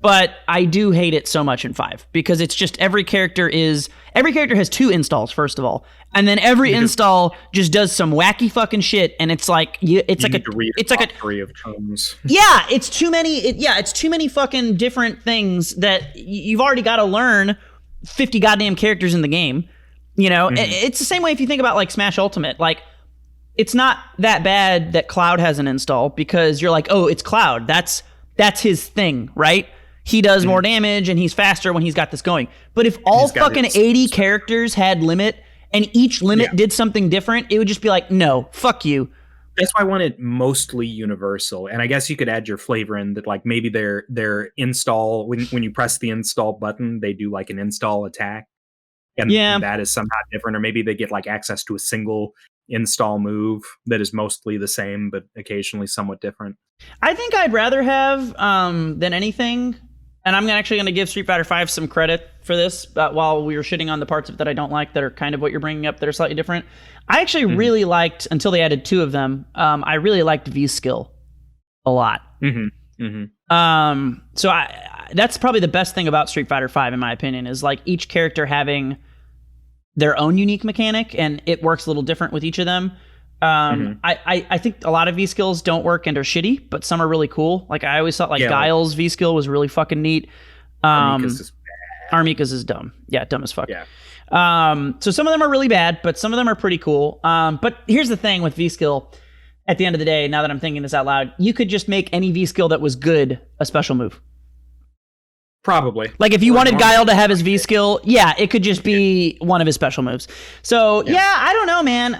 but I do hate it so much in 5 because it's just every character has 2 installs first of all, and then every install just does some wacky fucking shit, and it's like it's like a three of terms. Yeah, it's too many. It's too many fucking different things that you've already got to learn. 50 goddamn characters in the game, It's the same way if you think about like Smash Ultimate. Like, it's not that bad that Cloud has an install because you're like, oh, it's Cloud. That's his thing, right? he does more damage and he's faster when he's got this going. But if all fucking 80 characters had limit and each limit did something different, it would just be like, no, fuck you. That's why I want it mostly universal. And I guess you could add your flavor in that, like maybe their install, when you press the install button, they do like an install attack. And that is somehow different. Or maybe they get like access to a single install move that is mostly the same, but occasionally somewhat different. I think I'd rather have than anything. And I'm actually going to give Street Fighter V some credit for this. While we were shitting on the parts of it that I don't like, that are kind of what you're bringing up, that are slightly different. I actually really liked, until they added 2 of them, I really liked V-Skill a lot. So that's probably the best thing about Street Fighter V, in my opinion, is like each character having their own unique mechanic, and it works a little different with each of them. I think a lot of V-Skills don't work and are shitty, but some are really cool. Like I always thought Guile's V-Skill was really fucking neat. Armika's is dumb. Yeah, dumb as fuck. Yeah. So some of them are really bad, but some of them are pretty cool. But here's the thing with V-Skill. At the end of the day, now that I'm thinking this out loud, you could just make any V-Skill that was good a special move. Probably. Like if you wanted Guile to have his V-Skill, it could just be one of his special moves. So I don't know, man.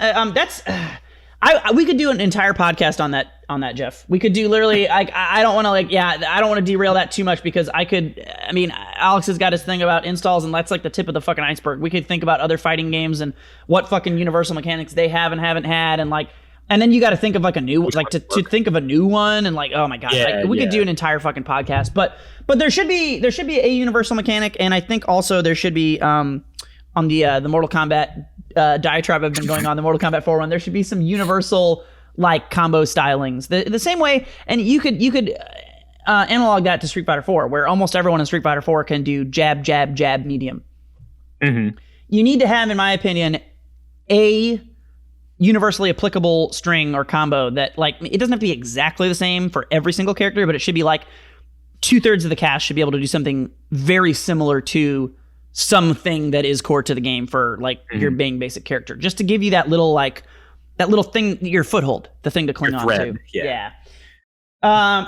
We could do an entire podcast on that, Jeff. We could do literally. I don't want to I don't want to derail that too much, because Alex has got his thing about installs, and that's like the tip of the fucking iceberg. We could think about other fighting games and what fucking universal mechanics they have and haven't had, and then you got to think of like a new, like to think of a new one, and like, oh my god, we could do an entire fucking podcast. But there should be a universal mechanic, and I think also there should be on the Mortal Kombat diatribe I've been going on, the Mortal Kombat 4 one, there should be some universal like combo stylings, the same way, and you could analog that to Street Fighter 4, where almost everyone in Street Fighter 4 can do jab, jab, jab, medium. You need to have, in my opinion, a universally applicable string or combo that, like, it doesn't have to be exactly the same for every single character, but it should be like 2/3 of the cast should be able to do something very similar to something that is core to the game for like your main basic character, just to give you that little thing, your foothold, the thing to cling on to.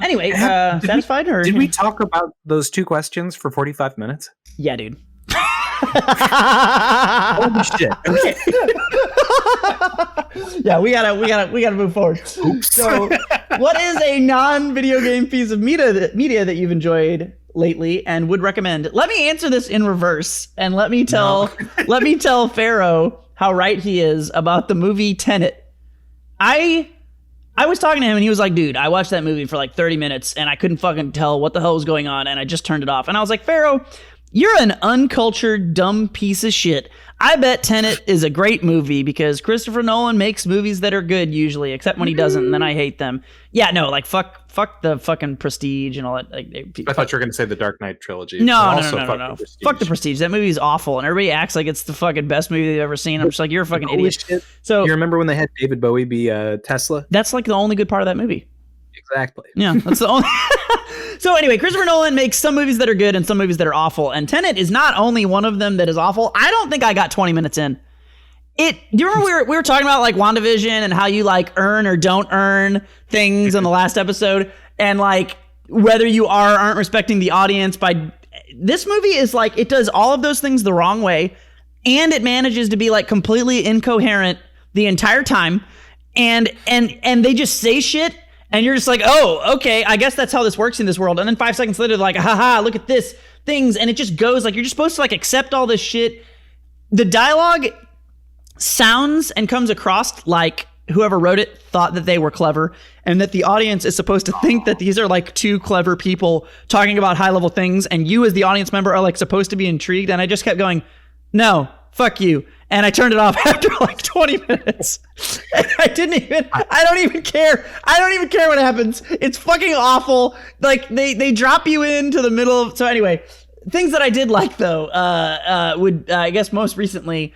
Anyway, satisfied, or did we talk about those 2 questions for 45 minutes? Yeah, dude. Holy shit. Okay. Yeah, we gotta move forward. Oops. So, what is a non-video game piece of media that you've enjoyed lately and would recommend? Let me answer this in reverse, and let me tell Pharaoh how right he is about the movie Tenet. I was talking to him, and he was like, dude, I watched that movie for like 30 minutes and I couldn't fucking tell what the hell was going on, and I just turned it off. And I was like, Pharaoh, you're an uncultured, dumb piece of shit. I bet Tenet is a great movie because Christopher Nolan makes movies that are good usually, except when he doesn't, and then I hate them. Yeah, no, like fuck the fucking Prestige and all that. Like, I thought you were going to say the Dark Knight trilogy. No. Fuck the Prestige. That movie is awful, and everybody acts like it's the fucking best movie they've ever seen. I'm just like, you're a fucking idiot. Shit. So you remember when they had David Bowie be Tesla? That's like the only good part of that movie. Exactly. Yeah, that's the only. So anyway, Christopher Nolan makes some movies that are good and some movies that are awful, and Tenet is not only one of them that is awful. I don't think I got 20 minutes in. Do you remember we were talking about like WandaVision and how you like earn or don't earn things in the last episode, and like whether you aren't respecting the audience by this movie is like, it does all of those things the wrong way, and it manages to be like completely incoherent the entire time, and they just say shit. And you're just like, oh, okay, I guess that's how this works in this world. And then 5 seconds later, they're like, haha, look at this, things. And it just goes like, you're just supposed to like accept all this shit. The dialogue sounds and comes across like whoever wrote it thought that they were clever, and that the audience is supposed to think that these are like 2 clever people talking about high level things. And you as the audience member are like supposed to be intrigued. And I just kept going, no, fuck you. And I turned it off after like 20 minutes. I don't even care. I don't even care what happens. It's fucking awful. Like they drop you into the middle of, so anyway, things that I did like though, I guess most recently,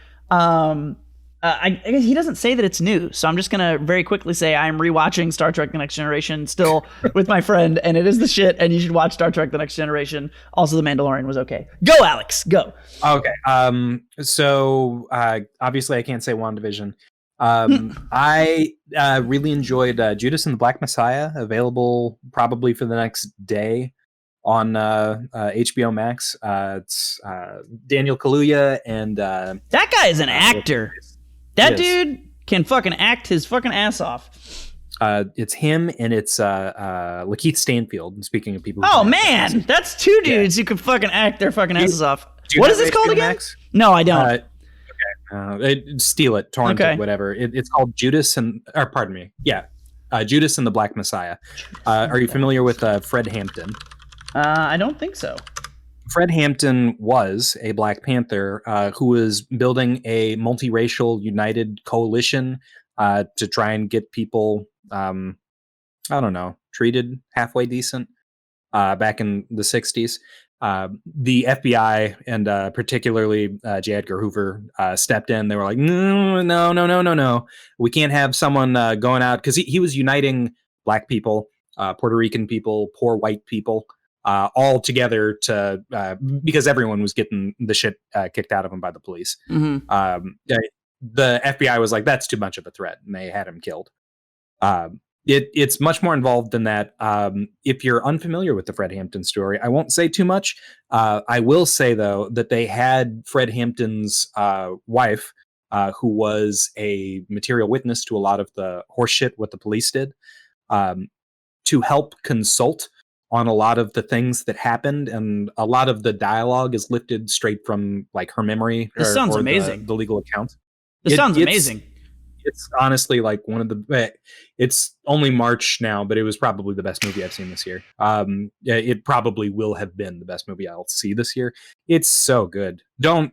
I guess he doesn't say that it's new, so I'm just gonna very quickly say I'm rewatching Star Trek: The Next Generation still with my friend, and it is the shit. And you should watch Star Trek: The Next Generation. Also, The Mandalorian was okay. Go, Alex, go. Okay. So obviously, I can't say WandaVision. I really enjoyed Judas and the Black Messiah, available probably for the next day. on HBO Max. It's Daniel Kaluuya and that guy is an actor. That dude can fucking act his fucking ass off. It's him and it's Lakeith Stanfield. Speaking of people, oh man, that's two dudes who can fucking act their fucking asses off. What is this called again? Max? No, I don't. Steal it, torrent it, whatever. It's called Judas and Judas and the Black Messiah. Are you familiar with Fred Hampton? I don't think so. Fred Hampton was a Black Panther who was building a multiracial united coalition to try and get people, treated halfway decent back in the 60s. The FBI and particularly J. Edgar Hoover stepped in. They were like, no. We can't have someone going out, because he was uniting Black people, Puerto Rican people, poor white people, all together because everyone was getting the shit kicked out of them by the police. Mm-hmm. The FBI was like, that's too much of a threat, and they had him killed. It's much more involved than that. If you're unfamiliar with the Fred Hampton story, I won't say too much. I will say, though, that they had Fred Hampton's wife, who was a material witness to a lot of the horseshit what the police did, to help consult on a lot of the things that happened, and a lot of the dialogue is lifted straight from like her memory. This sounds amazing. The legal account. This sounds amazing. It's honestly like one of the. It's only March now, but it was probably the best movie I've seen this year. It probably will have been the best movie I'll see this year. It's so good. Don't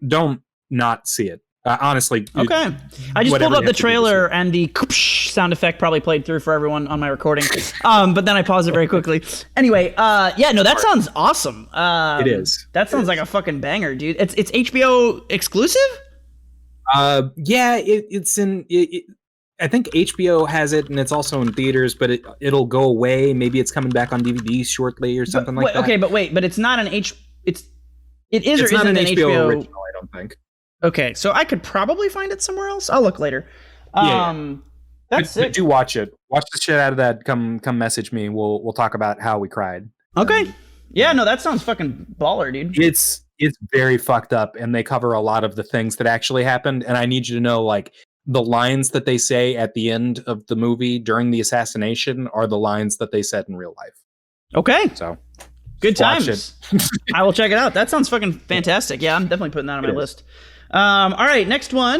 not see it. Honestly. Okay. I just pulled up the trailer and the sound effect probably played through for everyone on my recording. But then I paused it very quickly. Anyway, that sounds awesome. It is. That sounds like a fucking banger, dude. It's HBO exclusive? It's in. I think HBO has it, and it's also in theaters, but it'll go away. Maybe it's coming back on DVD shortly or something like that. Okay, but it's not an It is or not isn't an HBO original, I don't think. Okay, so I could probably find it somewhere else. I'll look later. That's sick. But do watch it. Watch the shit out of that. Come message me. We'll talk about how we cried. Okay. Yeah, no, that sounds fucking baller, dude. It's very fucked up, and they cover a lot of the things that actually happened. And I need you to know, like, the lines that they say at the end of the movie during the assassination are the lines that they said in real life. Okay. So good times. I will check it out. That sounds fucking fantastic. Yeah, I'm definitely putting that on my list. All right, next one.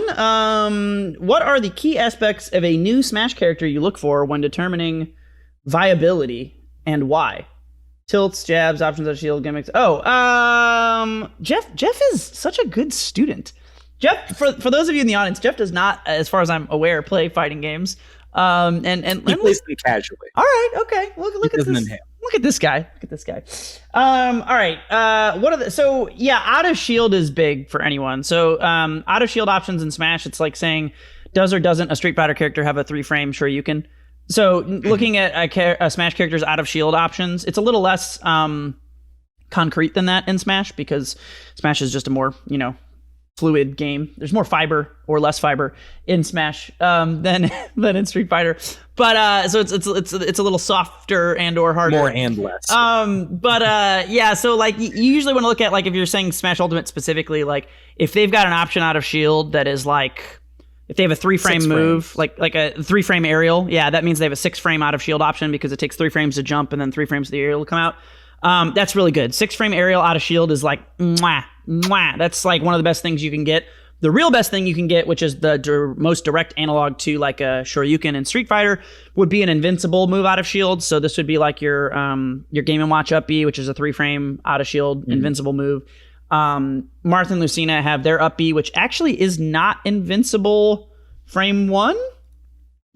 What are the key aspects of a new Smash character you look for when determining viability, and why? Tilts, jabs, options of shield, gimmicks. Jeff is such a good student. Jeff, for those of you in the audience, Jeff does not, as far as I'm aware, play fighting games. And he plays them casually. All right, okay. Look at this. Look at this guy. All right. Out of shield is big for anyone. So out of shield options in Smash, it's like saying, does or doesn't a Street Fighter character have a 3-frame Shoryuken? So looking at a Smash character's out of shield options, it's a little less concrete than that in Smash, because Smash is just a more, fluid game. There's more fiber or less fiber in Smash than in Street Fighter, but so it's a little softer and or harder. More and less. So like you usually want to look at, like, if you're saying Smash Ultimate specifically, like if they've got an option out of shield that is like, if they have a 3-frame move, like a 3-frame aerial, that means they have a 6-frame out of shield option, because it takes 3 frames to jump and then 3 frames for the aerial will come out. That's really good. 6-frame aerial out of shield is like mwah. That's like one of the best things you can get. The real best thing you can get, which is the most direct analog to like a Shoryuken in Street Fighter, would be an invincible move out of shield. So this would be like your Game & Watch up B, which is a 3-frame out of shield invincible move. Martha and Lucina have their up B, which actually is not invincible frame 1.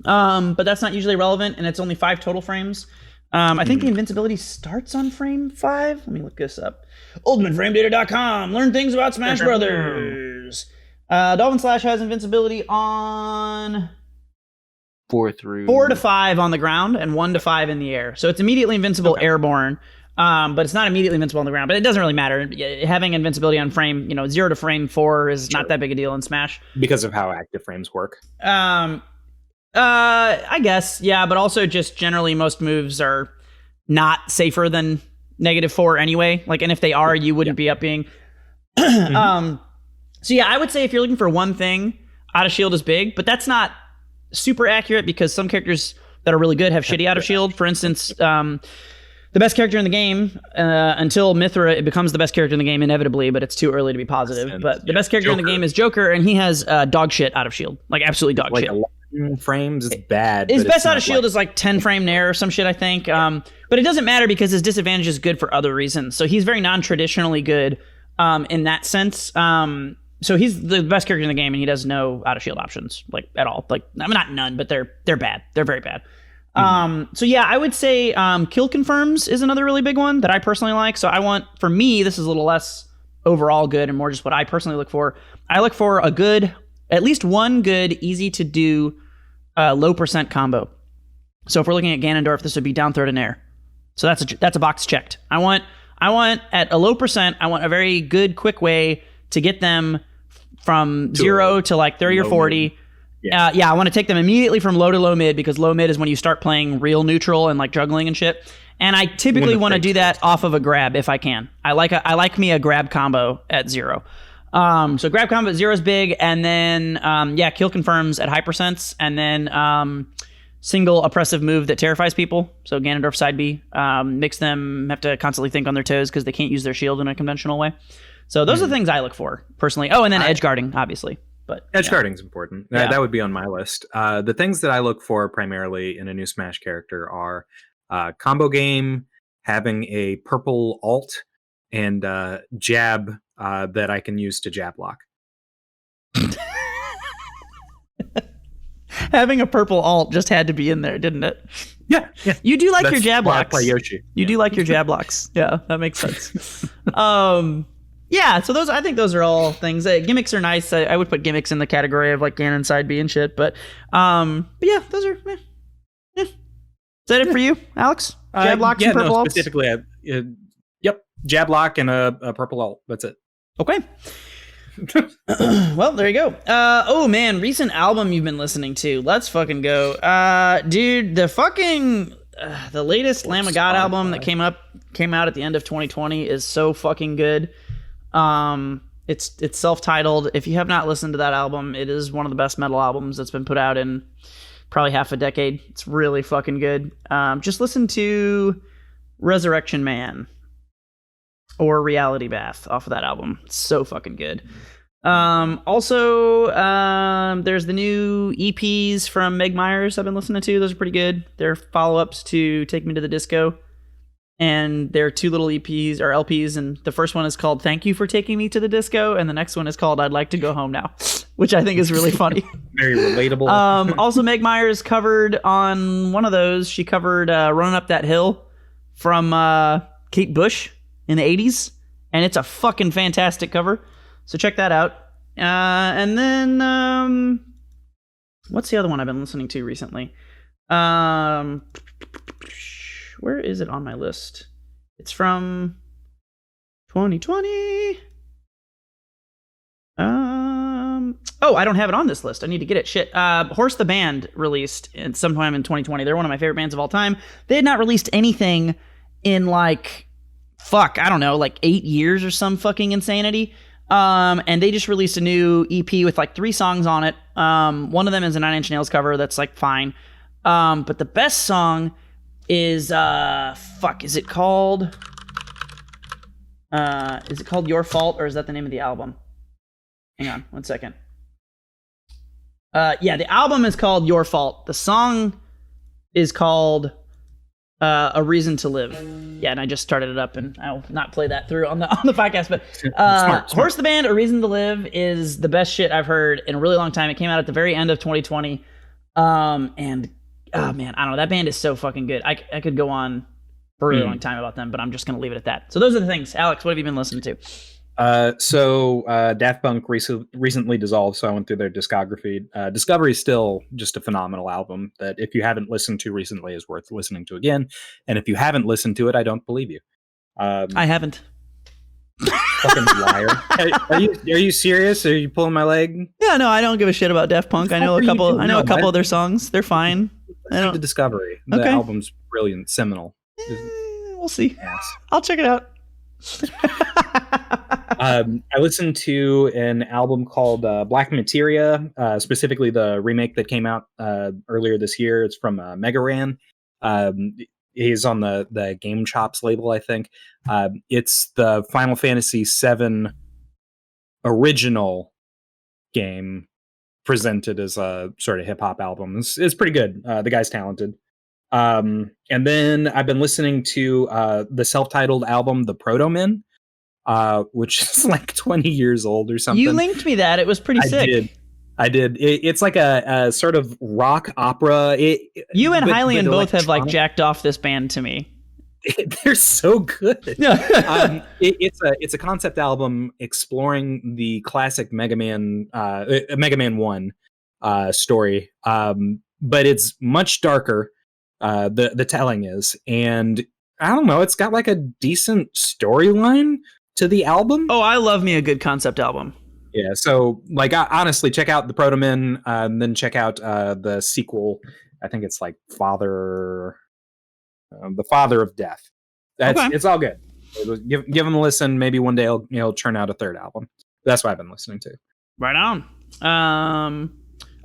But that's not usually relevant, and it's only 5 total frames. I think the invincibility starts on frame 5. Let me look this up. UltimateFrameData.com. Learn things about Smash Brothers. Dolphin Slash has invincibility on 4 to 5 on the ground and 1 to 5 in the air. So it's immediately invincible airborne, but it's not immediately invincible on the ground. But it doesn't really matter. Having invincibility on frame, 0 to frame 4 is not that big a deal in Smash, because of how active frames work. I guess, yeah, but also just generally most moves are not safer than -4 anyway. Like, and if they are, you wouldn't be upping. So yeah, I would say if you're looking for one thing, Out of Shield is big, but that's not super accurate because some characters that are really good have shitty Out of Shield. For instance, the best character in the game, until Mithra, it becomes the best character in the game inevitably, but it's too early to be positive. But the best character in the game is Joker, and he has dog shit Out of Shield. Like, absolutely dog shit. 11 frames is bad. His best Out of Shield is like 10 frame nair or some shit, I think. But it doesn't matter because his disadvantage is good for other reasons. So he's very non-traditionally good in that sense. So he's the best character in the game, and he does no Out of Shield options, like, at all. Like, I mean, not none, but they're bad. They're very bad. So yeah, I would say kill confirms is another really big one that I personally like. So for me, this is a little less overall good and more just what I personally look for. I look for at least one good, easy to do low percent combo. So if we're looking at Ganondorf, this would be down throw to nair. So that's a box checked. I want at a low percent, I want a very good, quick way to get them from 0 to like 30 or 40. Yeah, I want to take them immediately from low to low mid, because low mid is when you start playing real neutral and like juggling and shit. And I typically want to do that off of a grab if I can. I like me a grab combo at 0. So grab combo at 0 is big, and then kill confirms at high percents, and then single oppressive move that terrifies people. So Ganondorf side B makes them have to constantly think on their toes because they can't use their shield in a conventional way. So those are the things I look for personally. Oh, and then edge guarding, obviously. But edge guarding is important. That would be on my list. The things that I look for primarily in a new Smash character are combo game, having a purple alt, and jab that I can use to jab block. Having a purple alt just had to be in there, didn't it? Yeah. You do like your jab blocks. Play Yoshi. You do like your jab blocks. Yeah, that makes sense. Yeah, so I think those are all things. Gimmicks are nice. I would put gimmicks in the category of like Ganon side B and shit. But yeah, those are. Is that it for you, Alex? Jab blocks and purple alts? Specifically, yep, jab block and a purple alt. That's it. Okay. Well, there you go. Oh man, recent album you've been listening to. Let's fucking go. Dude, the latest Lamb of God album that came out at the end of 2020 is so fucking good. It's self-titled. If you have not listened to that album, it is one of the best metal albums that's been put out in probably half a decade. It's really fucking good. Just listen to Resurrection Man or Reality Bath off of that album. It's so fucking good. Also, there's the new EPs from Meg Myers I've been listening to. Those are pretty good. They're follow-ups to Take Me to the Disco. And they're 2 little EPs or LPs, and the first one is called Thank You for Taking Me to the Disco, and the next one is called I'd Like to Go Home Now, which I think is really funny. Very relatable. Also, Meg Myers covered on one of those. She covered Running Up That Hill from Kate Bush in the 80s, and it's a fucking fantastic cover. So check that out. And then, what's the other one I've been listening to recently? Where is it on my list? It's from 2020. I don't have it on this list. I need to get it. Shit. Horse the Band released sometime in 2020. They're one of my favorite bands of all time. They had not released anything in like 8 years or some fucking insanity. And they just released a new EP with like 3 songs on it. One of them is a 9 Inch Nails cover that's like fine. But the best song is is it called Your Fault, or is that the name of the album? Hang on 1 second. The album is called Your Fault. The song is called A Reason to Live. Yeah, and I just started it up, and I'll not play that through on the podcast, but smart. Horse the Band, A Reason to Live is the best shit I've heard in a really long time. It came out at the very end of 2020. And oh man, I don't know. That band is so fucking good. I could go on for a really long time about them, but I'm just going to leave it at that. So those are the things. Alex, what have you been listening to? Daft Punk recently dissolved, so I went through their discography. Discovery is still just a phenomenal album that if you haven't listened to recently is worth listening to again. And if you haven't listened to it, I don't believe you. I haven't. Fucking liar. Are you serious? Are you pulling my leg? Yeah, no, I don't give a shit about Daft Punk. I know a couple of their songs. They're fine. I don't. The Discovery. The album's brilliant, seminal. We'll see. Yes. I'll check it out. I listened to an album called Black Materia, specifically the remake that came out earlier this year. It's from Mega Ran. He's on the Game Chops label, I think. It's the Final Fantasy VII original game presented as a sort of hip hop album. It's pretty good. The guy's talented. And then I've been listening to the self-titled album, The Proto-Men, which is like 20 years old or something. You linked me that. It was pretty sick. I did. It's like a sort of rock opera. You and Hylian both have like jacked off this band to me. They're so good. It's a concept album exploring the classic Mega Man 1 story, but it's much darker. The telling is, and I don't know, it's got like a decent storyline to the album. Oh, I love me a good concept album. Yeah, so like honestly, check out the Proto-Men, and then check out the sequel. I think it's like the Father of Death. It's all good. Give them a listen. Maybe one day he'll turn out a third album. That's what I've been listening to. Right on.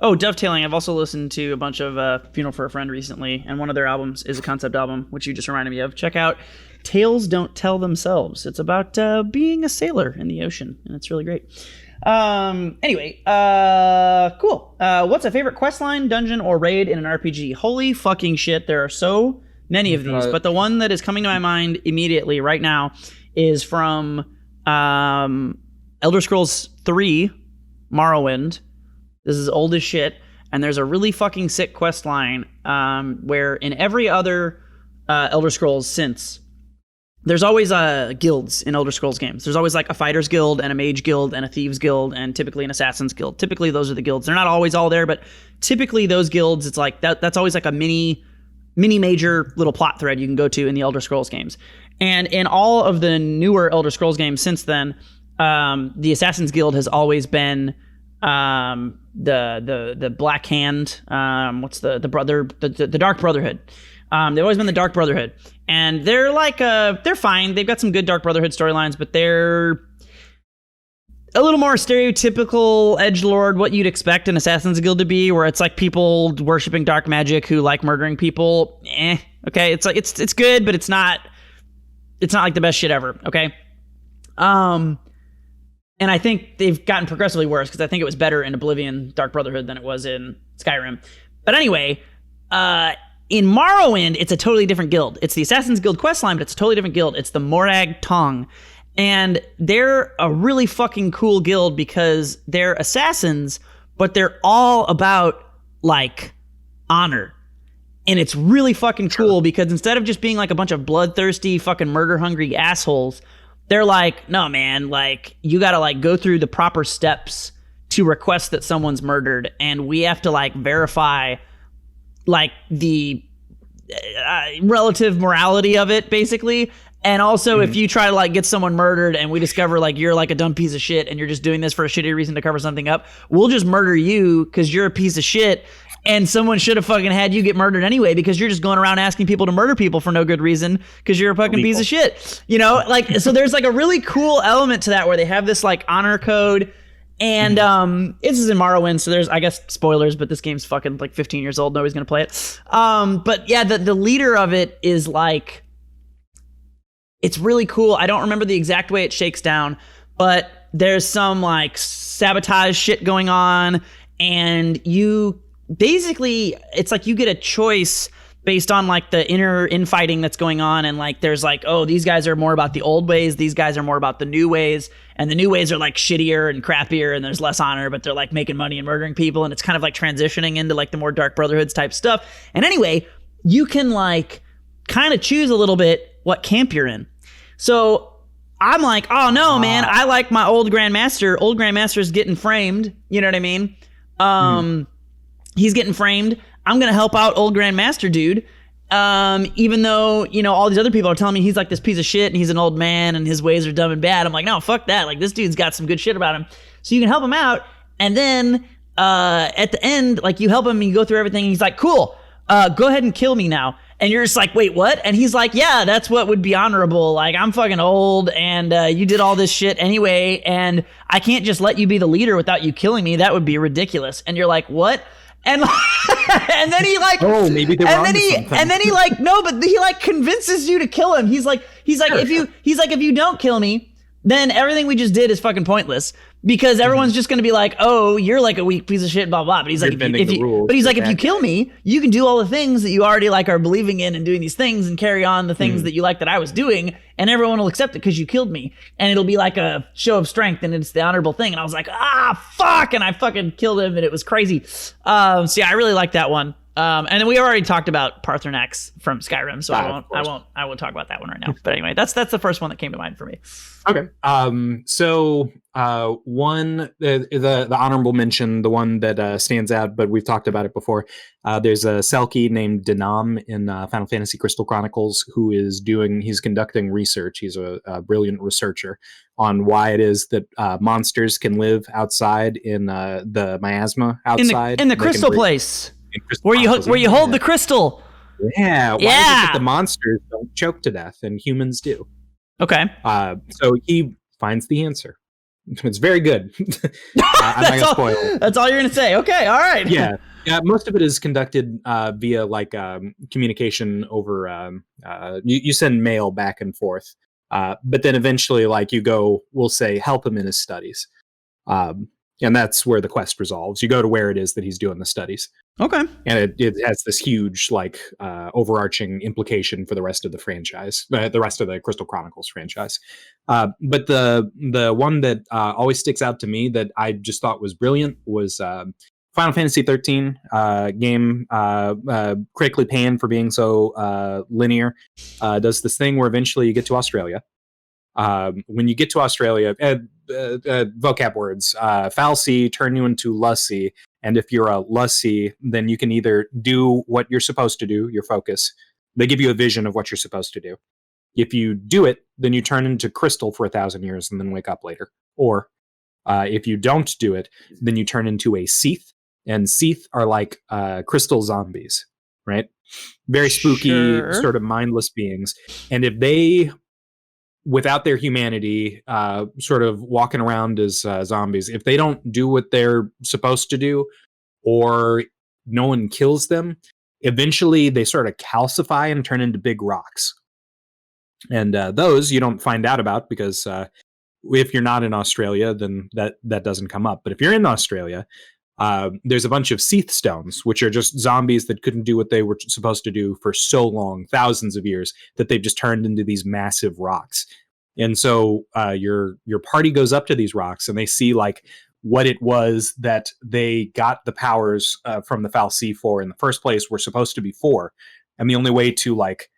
Dovetailing. I've also listened to a bunch of Funeral for a Friend recently, and one of their albums is a concept album, which you just reminded me of. Check out Tales Don't Tell Themselves. It's about being a sailor in the ocean, and it's really great. Anyway, cool. What's a favorite questline, dungeon, or raid in an RPG? Holy fucking shit, there are so many of these, but the one that is coming to my mind immediately right now is from Elder Scrolls 3 Morrowind. This is old as shit, and there's a really fucking sick quest line where in every other Elder Scrolls since, there's always guilds in Elder Scrolls games. There's always like a fighter's guild and a mage guild and a thieves guild and typically an assassin's guild. Typically those are the guilds. They're not always all there, but typically those guilds, it's like that's always like a mini major little plot thread you can go to in the Elder Scrolls games. And in all of the newer Elder Scrolls games since then, the Assassin's Guild has always been the Black Hand, what's the Dark Brotherhood. They've always been the Dark Brotherhood, and they're like they're fine. They've got some good Dark Brotherhood storylines, but they're a little more stereotypical edgelord, what you'd expect an Assassin's Guild to be, where it's like people worshiping dark magic who like murdering people. Okay, it's like it's good, but it's not like the best shit ever. Okay, and I think they've gotten progressively worse because I think it was better in Oblivion Dark Brotherhood than it was in Skyrim. But anyway, in Morrowind, it's a totally different guild. It's the Assassin's Guild questline, but it's a totally different guild. It's the Morag Tong. And they're a really fucking cool guild because they're assassins, but they're all about, like, honor. And it's really fucking cool because instead of just being like a bunch of bloodthirsty, fucking murder-hungry assholes, they're like, no, man, like, you gotta, like, go through the proper steps to request that someone's murdered. And we have to, like, verify, like, the relative morality of it, basically. And also, if you try to, like, get someone murdered and we discover, like, you're, like, a dumb piece of shit and you're just doing this for a shitty reason to cover something up, we'll just murder you because you're a piece of shit and someone should have fucking had you get murdered anyway because you're just going around asking people to murder people for no good reason because you're a fucking piece of shit. You know? Like, so there's, like, a really cool element to that where they have this, like, honor code. And this is in Morrowind, so there's, I guess, spoilers, but this game's fucking, like, 15 years old. Nobody's going to play it. But, yeah, the leader of it is, like... It's really cool. I don't remember the exact way it shakes down, but there's some like sabotage shit going on, and you basically, it's like you get a choice based on like the inner infighting that's going on, and like there's like, oh, these guys are more about the old ways, these guys are more about the new ways, and the new ways are like shittier and crappier, and there's less honor, but they're like making money and murdering people, and it's kind of like transitioning into like the more Dark Brotherhoods type stuff. And anyway, you can like kind of choose a little bit what camp you're in. So I'm like, oh no, man, I like my old Grandmaster. Old Grandmaster's getting framed. You know what I mean? He's getting framed. I'm going to help out old Grandmaster, dude. Even though, you know, all these other people are telling me he's like this piece of shit and he's an old man and his ways are dumb and bad. I'm like, no, fuck that. Like, this dude's got some good shit about him. So you can help him out. And then at the end, like, you help him and you go through everything. And he's like, cool, go ahead and kill me now. And you're just like, wait, what? And he's like, yeah, that's what would be honorable. Like, I'm fucking old, and you did all this shit anyway, and I can't just let you be the leader without you killing me. That would be ridiculous. And you're like, what? And and then he like, oh, maybe they were and then he like, no, but he like convinces you to kill him. He's like, sure. if you don't kill me, then everything we just did is fucking pointless. Because everyone's just going to be like, oh, you're like a weak piece of shit, blah, blah. But he's like, if you kill me, you can do all the things that you already like are believing in and doing these things and carry on the things that you like that I was doing. And everyone will accept it because you killed me. And it'll be like a show of strength and it's the honorable thing. And I was like, fuck. And I fucking killed him and it was crazy. So yeah, I really like that one. And then we already talked about Parthenax from Skyrim, so I won't talk about that one right now. But anyway, that's the first one that came to mind for me. Okay. So the honorable mention, the one that stands out, but we've talked about it before. There's a Selkie named Denam in Final Fantasy Crystal Chronicles he's conducting research. He's a brilliant researcher on why it is that monsters can live outside in the miasma outside in the crystal place. Where you hold the crystal. Yeah. Why is it that the monsters don't choke to death and humans do? Okay. So he finds the answer. It's very good. I'm not going to spoil it. That's all you're going to say. Okay. All right. Yeah. Most of it is conducted via like communication over. You send mail back and forth, but then eventually, like we'll say, help him in his studies. And that's where the quest resolves. You go to where it is that he's doing the studies. Okay. And it has this huge, overarching implication for the rest of the franchise, the rest of the Crystal Chronicles franchise. But the one that always sticks out to me that I just thought was brilliant was Final Fantasy 13 game, critically panned for being so linear, does this thing where eventually you get to Australia. When you get to Australia, vocab words, fal'Cie turn you into Lussie, and if you're a Lussie, then you can either do what you're supposed to do, your focus. They give you a vision of what you're supposed to do. If you do it, then you turn into Crystal for 1,000 years and then wake up later. Or if you don't do it, then you turn into a Seath, and Seath are like crystal zombies, right? Very spooky, sort of mindless beings. And if they, without their humanity, sort of walking around as zombies, if they don't do what they're supposed to do, or no one kills them, eventually they sort of calcify and turn into big rocks. And those you don't find out about because if you're not in Australia, then that doesn't come up. But if you're in Australia, there's a bunch of Seath stones, which are just zombies that couldn't do what they were supposed to do for so long, thousands of years, that they've just turned into these massive rocks. And so your party goes up to these rocks and they see like what it was that they got the powers from the fal'Cie for in the first place were supposed to be for. And the only way to like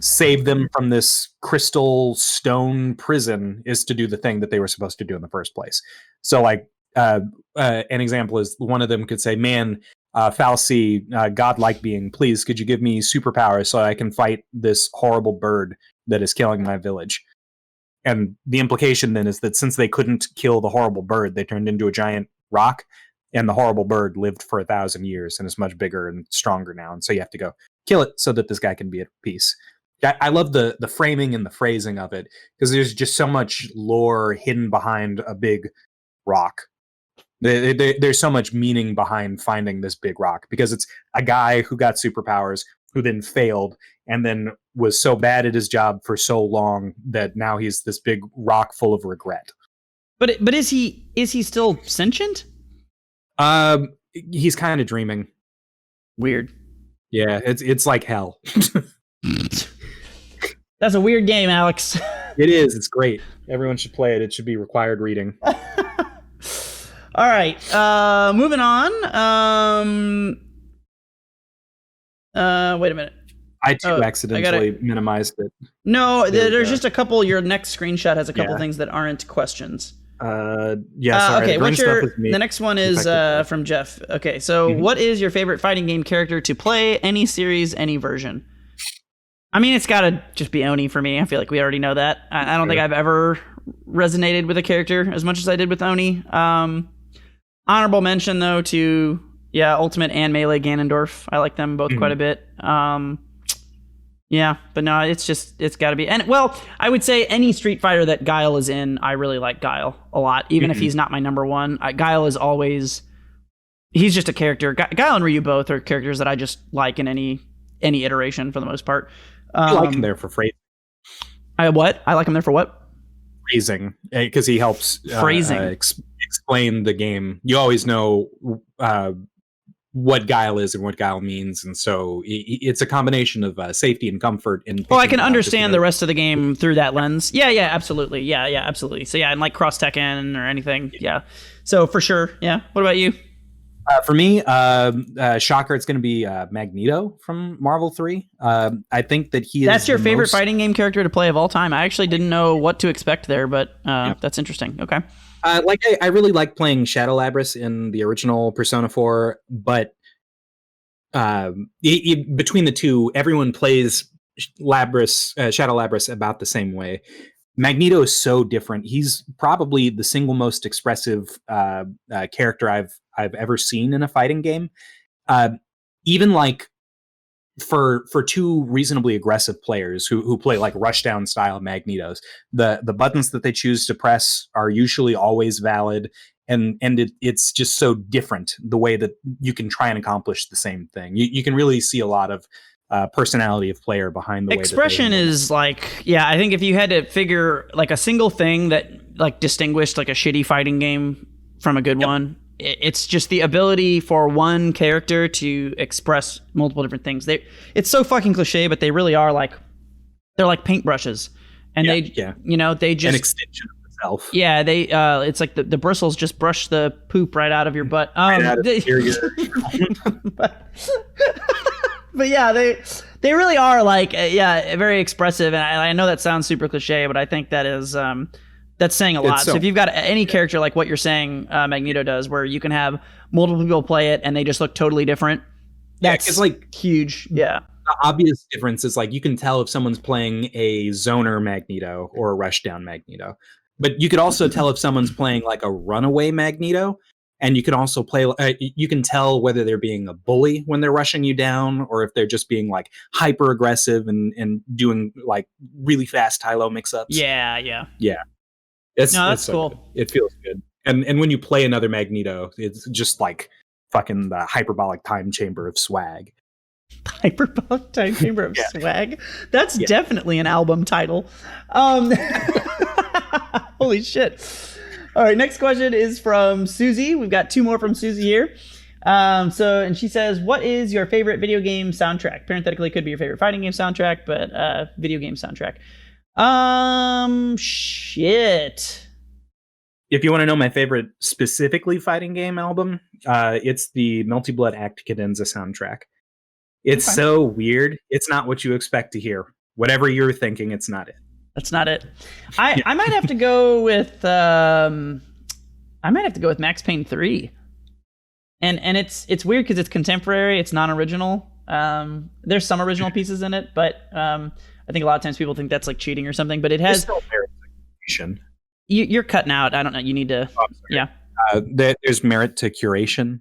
save them from this crystal stone prison is to do the thing that they were supposed to do in the first place. So like, an example is one of them could say, man, fal'Cie, godlike being, please, could you give me superpowers so I can fight this horrible bird that is killing my village? And the implication then is that since they couldn't kill the horrible bird, they turned into a giant rock, and the horrible bird lived for 1,000 years and is much bigger and stronger now. And so you have to go kill it so that this guy can be at peace. I love the framing and the phrasing of it because there's just so much lore hidden behind a big rock. There's so much meaning behind finding this big rock because it's a guy who got superpowers who then failed and then was so bad at his job for so long that now he's this big rock full of regret. But is he still sentient? He's kind of dreaming. Weird. Yeah, it's like hell. That's a weird game, Alex. It is. It's great. Everyone should play it. It should be required reading. All right, moving on. Wait a minute. I accidentally minimized it. No, there's just a couple. Your next screenshot has a couple things that aren't questions. Sorry. Okay, the next one is from Jeff. Okay, so what is your favorite fighting game character to play? Any series, any version? I mean, it's got to just be Oni for me. I feel like we already know that. I don't think I've ever resonated with a character as much as I did with Oni. Honorable mention though to Ultimate and Melee Ganondorf. I like them both quite a bit. Yeah, but no, it's got to be. And well, I would say any Street Fighter that Guile is in, I really like Guile a lot, even if he's not my number one. Guile is always, he's just a character. Guile and Ryu both are characters that I just like in any iteration for the most part. I like him there for phrasing. I like him there for what? Phrasing, because he helps phrasing explain the game. You always know what Guile is and what Guile means, and so it's a combination of safety and comfort. I can understand the rest of the game through that lens. Yeah, absolutely. Yeah, absolutely. So yeah, and like Cross Tekken or anything. Yeah. So for sure. Yeah. What about you? For me, shocker, it's going to be Magneto from Marvel 3. I think that that's your favorite fighting game character to play of all time. I actually didn't know what to expect there, but that's interesting. Okay. I really like playing Shadow Labrys in the original Persona 4, but between the two, everyone plays Shadow Labrys about the same way. Magneto is so different. He's probably the single most expressive character I've ever seen in a fighting game. Even like for two reasonably aggressive players who play like rushdown style Magnetos, the buttons that they choose to press are usually always valid, and it's just so different the way that you can try and accomplish the same thing. You can really see a lot of personality of player behind the expression way is like, I think if you had to figure like a single thing that like distinguished like a shitty fighting game from a good one, it's just the ability for one character to express multiple different things. It's so fucking cliche, but they really are like, they're like paintbrushes, and they just an extension of itself. Yeah, they it's like the bristles just brush the poop right out of your butt. But yeah, they really are like very expressive, and I know that sounds super cliche, but I think that is that's saying a lot. So if you've got any character like what you're saying Magneto does, where you can have multiple people play it and they just look totally different, that's like huge. Yeah. The obvious difference is like you can tell if someone's playing a zoner Magneto or a rushdown Magneto, but you could also tell if someone's playing like a runaway Magneto. And you can also play, you can tell whether they're being a bully when they're rushing you down, or if they're just being like hyper aggressive and doing like really fast high-low mix-ups. Yeah. That's so cool. Good. It feels good. And when you play another Magneto, it's just like fucking the hyperbolic time chamber of swag. Hyperbolic time chamber of swag? That's definitely an album title. Holy shit. All right, next question is from Susie. We've got two more from Susie here. And she says, what is your favorite video game soundtrack? Parenthetically, it could be your favorite fighting game soundtrack, but video game soundtrack. Shit. If you want to know my favorite specifically fighting game album, it's the Melty Blood Act Cadenza soundtrack. It's so weird. It's not what you expect to hear. Whatever you're thinking, it's not it. That's not it. I might have to go with Max Payne 3. And it's weird because it's contemporary, it's non-original. There's some original pieces in it, but I think a lot of times people think that's like cheating or something, but it has you're cutting out. I don't know. You need to there's merit to curation.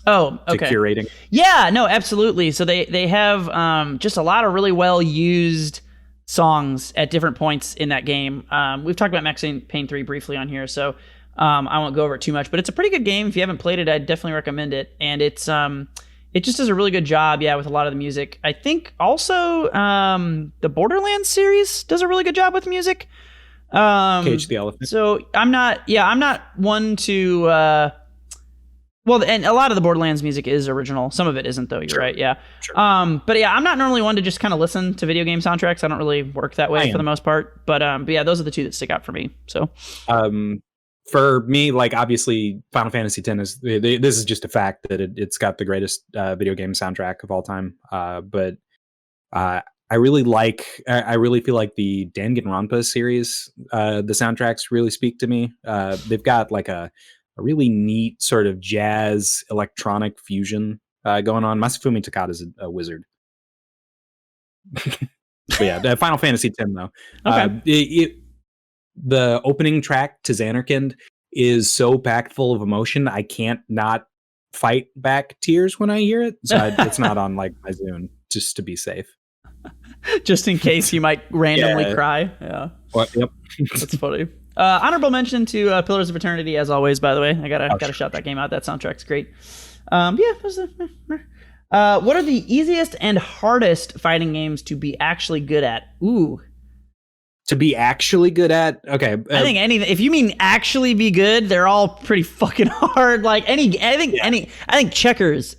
Oh, okay. To curating. Yeah, no, absolutely. So they have just a lot of really well used songs at different points in that game. We've talked about Max Payne 3 briefly on here, so I won't go over it too much, but it's a pretty good game. If you haven't played it, I'd definitely recommend it. And it just does a really good job, with a lot of the music. I think also the Borderlands series does a really good job with music. Cage the Elephant. So I'm not one to and a lot of the Borderlands music is original. Some of it isn't, though. You're right. Yeah. Sure. But yeah, I'm not normally one to just kind of listen to video game soundtracks. I don't really work that way for the most part. But yeah, those are the two that stick out for me. So, for me, like obviously, Final Fantasy X this is just a fact that it's got the greatest video game soundtrack of all time. But I really feel like the Danganronpa series, the soundtracks really speak to me. They've got like a really neat sort of jazz electronic fusion going on. Masafumi Takada is a wizard. But yeah, Final Fantasy X though. Okay. The opening track to Xanarkand is so packed full of emotion. I can't not fight back tears when I hear it. So it's not on like my Zune, just to be safe. Just in case you might randomly cry. Yeah. What? Yep. That's funny. Honorable mention to Pillars of Eternity, as always, by the way. I gotta shout that game out. That soundtrack's great. What are the easiest and hardest fighting games to be actually good at? Ooh. To be actually good at? Okay. I think if you mean actually be good, they're all pretty fucking hard. Like I think checkers.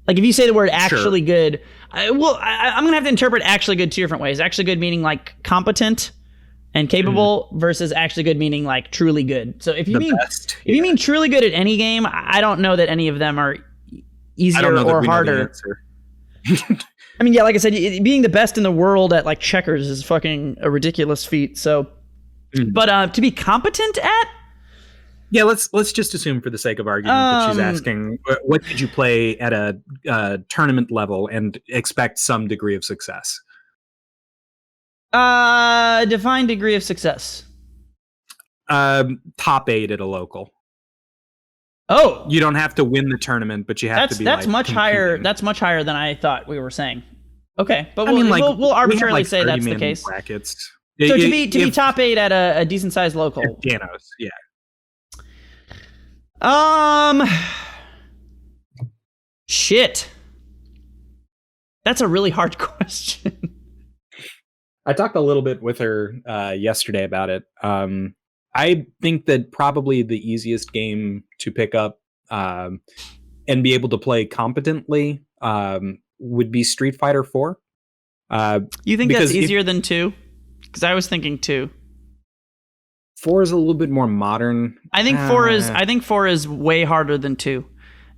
Like if you say the word actually good, I'm gonna have to interpret actually good two different ways. Actually good meaning like competent and capable versus actually good meaning like truly good. So if you mean truly good at any game, I don't know that any of them are easier or harder. I mean, yeah, like I said, being the best in the world at like checkers is fucking a ridiculous feat. So, but to be competent at, yeah, let's just assume for the sake of argument that she's asking, what did you play at a tournament level and expect some degree of success? Define degree of success. Top 8 at a local. Oh, you don't have to win the tournament, but you have to be. That's much higher. That's much higher than I thought we were saying. Okay, but we'll arbitrarily say that's the case. Brackets. So to be top 8 at a decent sized local. Janos, yeah. Shit. That's a really hard question. I talked a little bit with her yesterday about it. I think that probably the easiest game to pick up and be able to play competently would be Street Fighter 4. You think that's easier than 2? Because I was thinking 2. 4 is a little bit more modern. I think 4 is way harder than 2.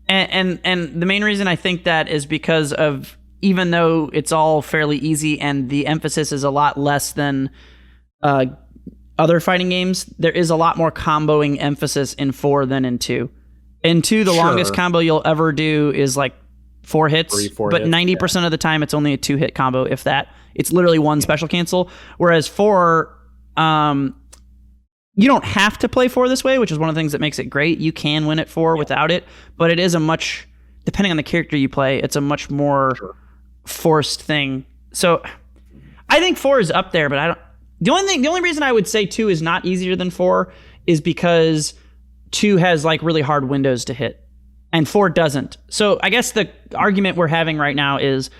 And the main reason I think that is because of, even though it's all fairly easy and the emphasis is a lot less than other fighting games, there is a lot more comboing emphasis in 4 than in 2. In 2, the longest combo you'll ever do is like 4 hits, but 90% of the time it's only a 2-hit combo, if that. It's literally one special cancel. Whereas 4, you don't have to play 4 this way, which is one of the things that makes it great. You can win at 4 without it, but it is a much, depending on the character you play, it's a much more forced thing. So I think 4 is up there, but I don't. The only reason I would say 2 is not easier than 4 is because 2 has like really hard windows to hit, and 4 doesn't. So I guess the argument we're having right now is,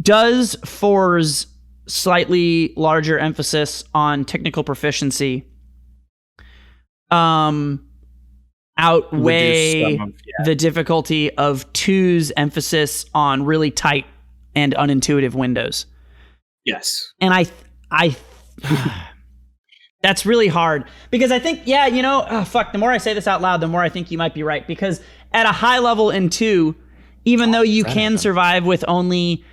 does 4's slightly larger emphasis on technical proficiency outweigh the difficulty of 2's emphasis on really tight and unintuitive windows? Yes. And I that's really hard, because I think, the more I say this out loud, the more I think you might be right, because at a high level in 2, even though you can survive with only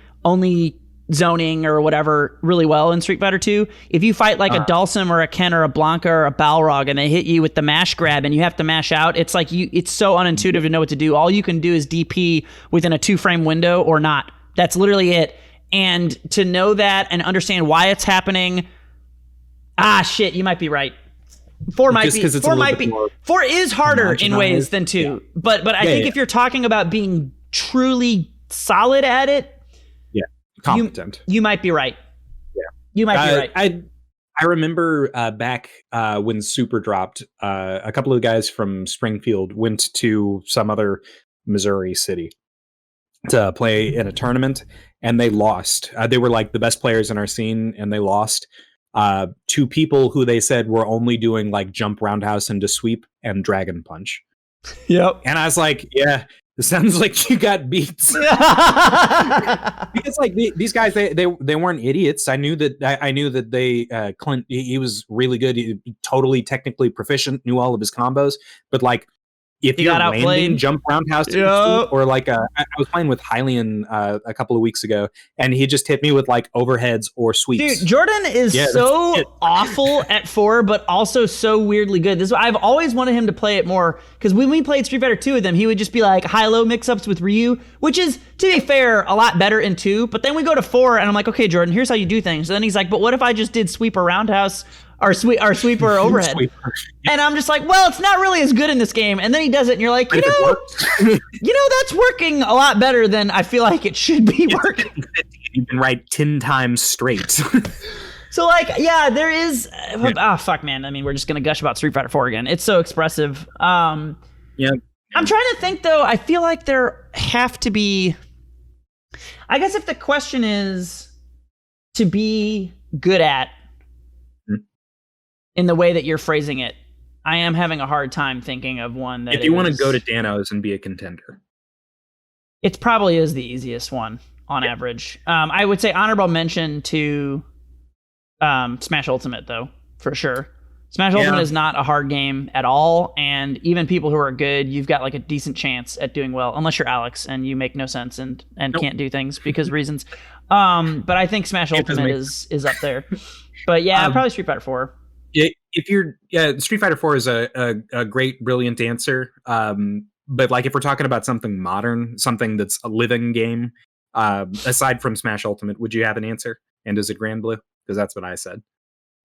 zoning or whatever really well in Street Fighter 2, if you fight like a Dhalsim or a Ken or a Blanca or a Balrog and they hit you with the mash grab and you have to mash out, it's like it's so unintuitive to know what to do. All you can do is DP within a 2-frame window or not. That's literally it. And to know that and understand why it's happening, you might be right. 4 is harder in ways than 2. But I think if you're talking about being truly solid at it, competent, you might be right. Yeah, you might be right. I remember back when Super dropped, a couple of guys from Springfield went to some other Missouri city to play in a tournament, and they lost. They were like the best players in our scene, and they lost to people who they said were only doing like jump roundhouse into sweep and dragon punch. Yep. And I was like, yeah, it sounds like you got beat. Because like these guys, they weren't idiots. I knew that they Clint, he was really good, totally technically proficient, knew all of his combos, but like, if you're landing jump roundhouse, or like I was playing with Hylian a couple of weeks ago, and he just hit me with like overheads or sweeps. Dude, Jordan is so awful at 4, but also so weirdly good. I've always wanted him to play it more, because when we played Street Fighter 2 with him, he would just be like high-low mix-ups with Ryu, which is, to be fair, a lot better in 2. But then we go to 4, and I'm like, okay, Jordan, here's how you do things. And then he's like, but what if I just did sweep or roundhouse? Or sweeper overhead. And I'm just like, well, it's not really as good in this game. And then he does it, and you're like, that's working a lot better than I feel like it should be working. You've been right 10 times straight. So like, yeah, there is. Fuck, man. I mean, we're just gonna gush about Street Fighter 4 again. It's so expressive. Yeah. I'm trying to think though. I feel like there have to be. I guess if the question is to be good at, in the way that you're phrasing it, I am having a hard time thinking of one that. If you want to go to Danos and be a contender, it probably is the easiest one on average. I would say honorable mention to Smash Ultimate, though, for sure. Smash Ultimate is not a hard game at all, and even people who are good, you've got like a decent chance at doing well, unless you're Alex and you make no sense and can't do things because reasons. But I think Smash Ultimate is up there. But yeah, probably Street Fighter 4. If you're Street Fighter 4 is a great, brilliant answer. But like if we're talking about something modern, something that's a living game, aside from Smash Ultimate, would you have an answer? And is it Grand Blue? Because that's what I said.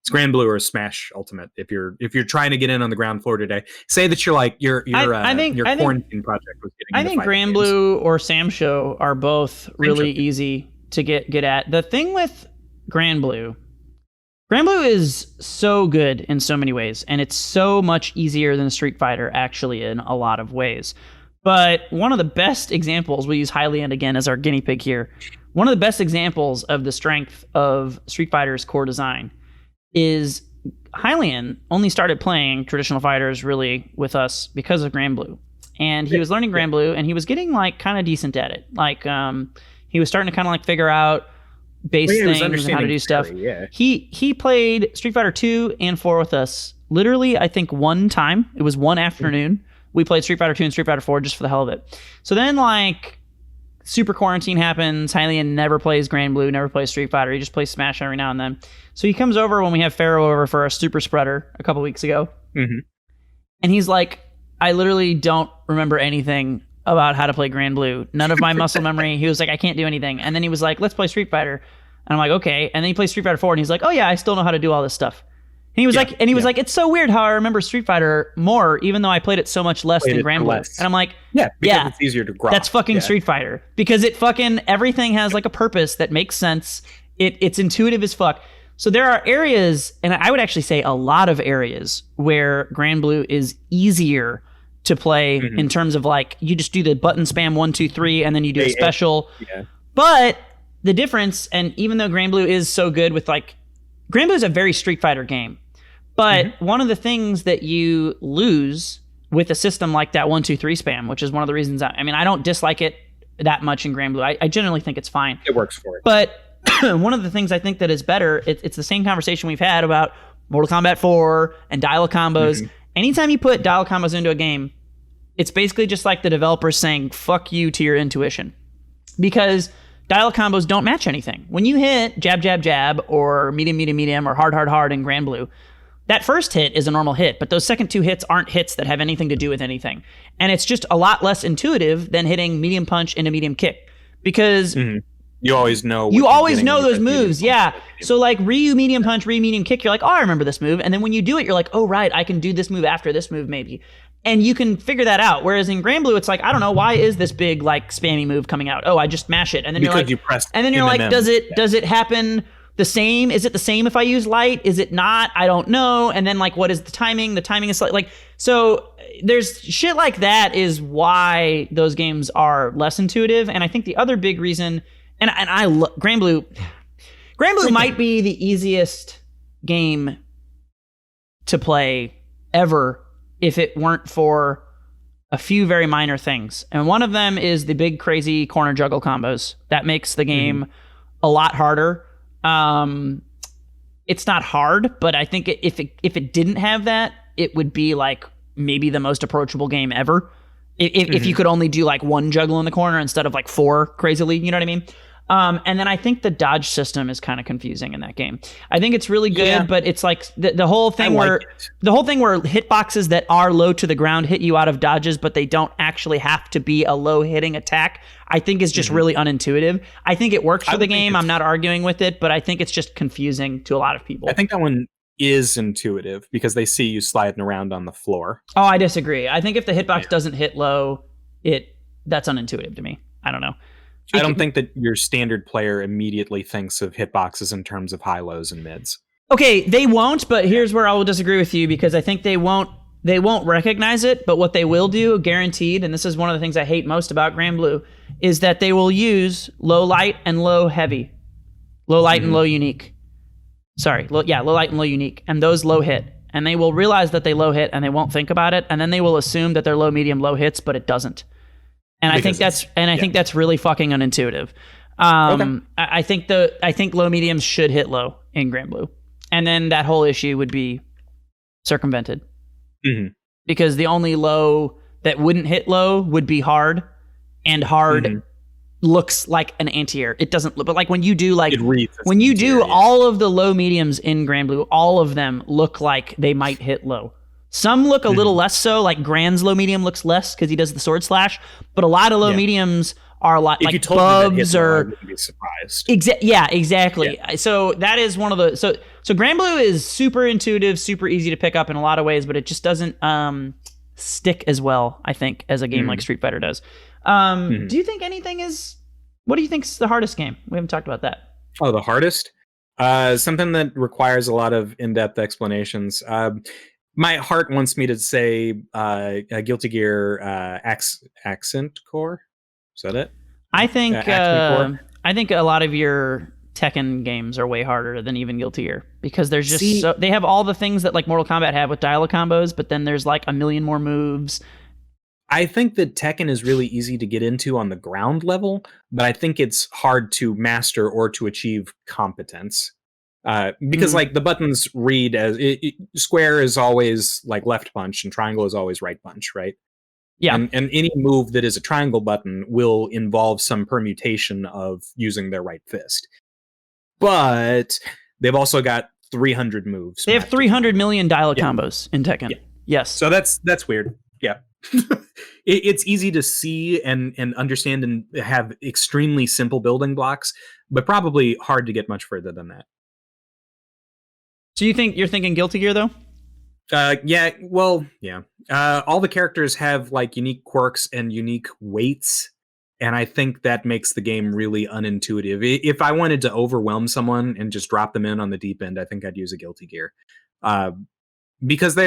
It's Grand Blue or Smash Ultimate. If you're trying to get in on the ground floor today, say that your quarantine project was getting. I think Grand Blue or Sam Show are both really easy to get at. The thing with Grand Blue is so good in so many ways, and it's so much easier than Street Fighter actually in a lot of ways. But one of the best examples, we'll use Hylian again as our guinea pig here. One of the best examples of the strength of Street Fighter's core design is Hylian only started playing traditional fighters really with us because of Grand Blue. And he was learning Grand Blue, and he was getting like kind of decent at it. Like he was starting to kind of like figure out base things and how to do stuff. He played Street Fighter 2 and 4 with us literally, I think, one time. It was one afternoon. We played Street Fighter 2 and Street Fighter 4 just for the hell of it. So then like Super Quarantine happens. Hylian never plays Grand Blue, never plays Street Fighter. He just plays Smash every now and then. So he comes over when we have Pharaoh over for a super spreader a couple weeks ago. Mm-hmm. And he's like, I literally don't remember anything about how to play Grand Blue. None of my muscle memory. He was like, I can't do anything. And then he was like, let's play Street Fighter. And I'm like, okay. And then he plays Street Fighter 4 and he's like, oh yeah, I still know how to do all this stuff. And he was like, it's so weird how I remember Street Fighter more, even though I played it so much less than Grand Blue. And I'm like, because it's easier to grasp. That's fucking Street Fighter. Because it fucking, everything has like a purpose that makes sense. It's intuitive as fuck. So there are areas, and I would actually say a lot of areas, where Grand Blue is easier to play in terms of like, you just do the button spam 1, 2, 3, and then you do a special. But the difference, and even though Grand Blue is so good with like, Grand Blue is a very Street Fighter game. But one of the things that you lose with a system like that 1, 2, 3 spam, which is one of the reasons I don't dislike it that much in Grand Blue. I generally think it's fine. It works for it. But one of the things I think that is better, it's the same conversation we've had about Mortal Kombat 4 and dial combos. Anytime you put dial combos into a game, it's basically just like the developers saying, fuck you to your intuition. Because dial combos don't match anything. When you hit jab, jab, jab, or medium, medium, medium, or hard, hard, hard in Grand Blue, that first hit is a normal hit, but those second 2 hits aren't hits that have anything to do with anything. And it's just a lot less intuitive than hitting medium punch into medium kick. Because you always know those moves. So like Ryu medium punch, Ryu medium kick, you're like, oh, I remember this move. And then when you do it, you're like, oh, right, I can do this move after this move maybe. And you can figure that out. Whereas in Grand Blue, it's like, I don't know, why is this big like spammy move coming out? Oh, I just mash it. And then because you're like, does it happen the same? Is it the same if I use light? Is it not? I don't know. And then like, what is the timing? The timing is like, so there's shit like that is why those games are less intuitive. And I think the other big reason, and I love Grand Blue might be the easiest game to play ever if it weren't for a few very minor things. And one of them is the big crazy corner juggle combos. That makes the game a lot harder. It's not hard, but I think if it didn't have that, it would be like maybe the most approachable game ever. If you could only do like one juggle in the corner instead of like 4 crazily, you know what I mean? And then I think the dodge system is kind of confusing in that game. I think it's really good, but it's like the whole thing where hitboxes that are low to the ground hit you out of dodges, but they don't actually have to be a low hitting attack, I think is just really unintuitive. I think it works for the game. I'm not arguing with it, but I think it's just confusing to a lot of people. I think that one is intuitive because they see you sliding around on the floor. Oh, I disagree. I think if the hitbox doesn't hit low, that's unintuitive to me. I don't know. I don't think that your standard player immediately thinks of hitboxes in terms of high, lows, and mids. Okay, they won't, but here's where I will disagree with you, because I think they won't recognize it, but what they will do, guaranteed, and this is one of the things I hate most about Grand Blue, is that they will use low light and low heavy. Low light and low unique. Sorry, low light and low unique, and those low hit. And they will realize that they low hit, and they won't think about it, and then they will assume that they're low, medium, low hits, but it doesn't. And I think that's really fucking unintuitive. Okay. I think low mediums should hit low in Grand Blue, and then that whole issue would be circumvented. Mm-hmm. Because the only low that wouldn't hit low would be hard, and hard looks like an anti-air. It doesn't look, but like when you do all of the low mediums in Grand Blue, all of them look like they might hit low. Some look a little less so, like Grand's low medium looks less because he does the sword slash, but a lot of low mediums are a lot if like you told Bubs me that or. I wouldn't be surprised. Exactly. Yeah. So that is one of the so Grand Blue is super intuitive, super easy to pick up in a lot of ways, but it just doesn't stick as well, I think, as a game like Street Fighter does. Do you think what do you think's the hardest game? We haven't talked about that. Oh, the hardest? Something that requires a lot of in-depth explanations. My heart wants me to say Guilty Gear Accent Core. Is that it? I think a lot of your Tekken games are way harder than even Guilty Gear, because there's just they have all the things that like Mortal Kombat have with dial combos, but then there's like a million more moves. I think that Tekken is really easy to get into on the ground level, but I think it's hard to master or to achieve competence. Because like the buttons read as square is always like left punch and triangle is always right punch, right? Yeah. And any move that is a triangle button will involve some permutation of using their right fist. But they've also got 300 moves. They have 300 million dial combos in Tekken. Yeah. Yes. So that's weird. Yeah. It's easy to see and understand and have extremely simple building blocks, but probably hard to get much further than that. So you're thinking Guilty Gear though? Yeah. Well, yeah. All the characters have like unique quirks and unique weights, and I think that makes the game really unintuitive. If I wanted to overwhelm someone and just drop them in on the deep end, I think I'd use a Guilty Gear, because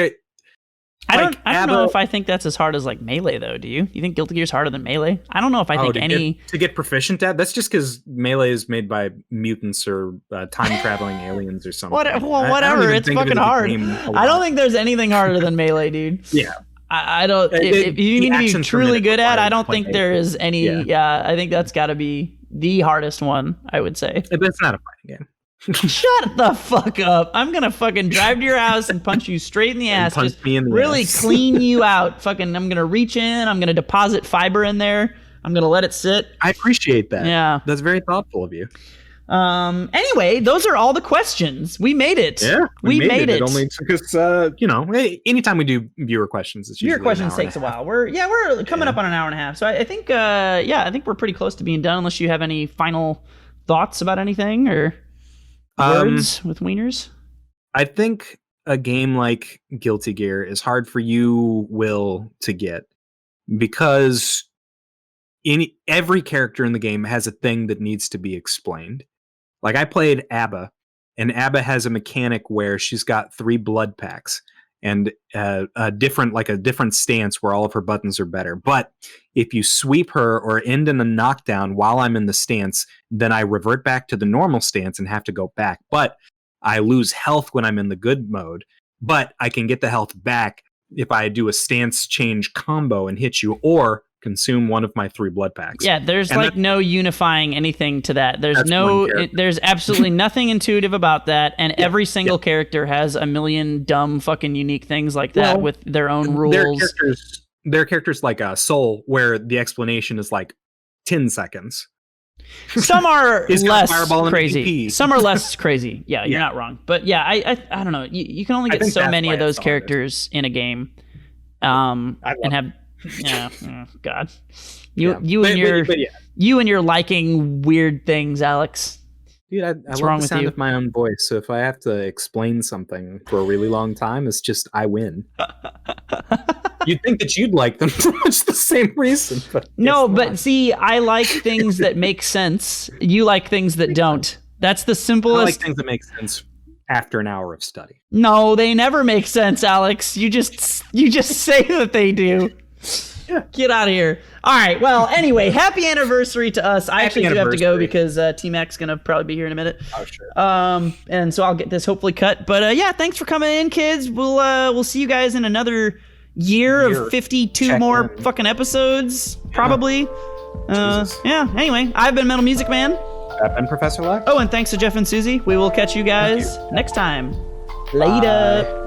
I don't know if I think that's as hard as like Melee though. Do you? You think Guilty Gear's harder than Melee? I don't know if I think to get proficient at. That's just because Melee is made by mutants or time traveling aliens or something. Whatever. It's fucking hard. I don't think there's anything harder than Melee, dude. Yeah. I don't. If you need to be truly good at, I don't think there is any. Yeah, I think that's got to be the hardest one, I would say. But it's not a fighting game. Shut the fuck up. I'm gonna fucking drive to your house and punch you straight in the ass. Just really clean you out. Fucking, I'm gonna reach in, I'm gonna deposit fiber in there, I'm gonna let it sit. I appreciate that. Yeah. That's very thoughtful of you. Anyway, those are all the questions. We made it. Yeah. We made it. It only took us anytime we do viewer questions, it's usually questions takes a while. We're coming up on an hour and a half. So I think I think we're pretty close to being done, unless you have any final thoughts about anything or words with wieners. I think a game like Guilty Gear is hard for you, Will, to get, because every character in the game has a thing that needs to be explained. Like I played Abba, and Abba has a mechanic where she's got 3 blood packs and a different stance where all of her buttons are better. But if you sweep her or end in a knockdown while I'm in the stance, then I revert back to the normal stance and have to go back. But I lose health when I'm in the good mode, but I can get the health back if I do a stance change combo and hit you or consume one of my 3 blood packs. Yeah, there's no unifying anything to that. There's absolutely nothing intuitive about that, and every single character has a million dumb fucking unique things like that with their own rules. There are characters like Soul, where the explanation is like 10 seconds. Some are less crazy. Some are less crazy. Yeah, you're not wrong. But yeah, I don't know. You can only get so many of those characters in a game, and have. Yeah, oh, God. You and your liking weird things, Alex. Dude, I love the sound of my own voice, so if I have to explain something for a really long time, it's just I win. You'd think that you'd like them for much the same reason, but no, but see, I like things that make sense. You like things that don't. That's the simplest. I like things that make sense after an hour of study. No, they never make sense, Alex. You just say that they do. Yeah. Get out of here. All right. Well, anyway, happy anniversary to us. I actually do have to go because T-Mac's going to probably be here in a minute. Oh, sure. And so I'll get this hopefully cut. But yeah, thanks for coming in, kids. We'll see you guys in another year of 52 more fucking episodes, probably. Yeah. Anyway, I've been Metal Music Man. I've been Professor Lex. Oh, and thanks to Jeff and Suzie. We will catch you guys next time. Later. Bye.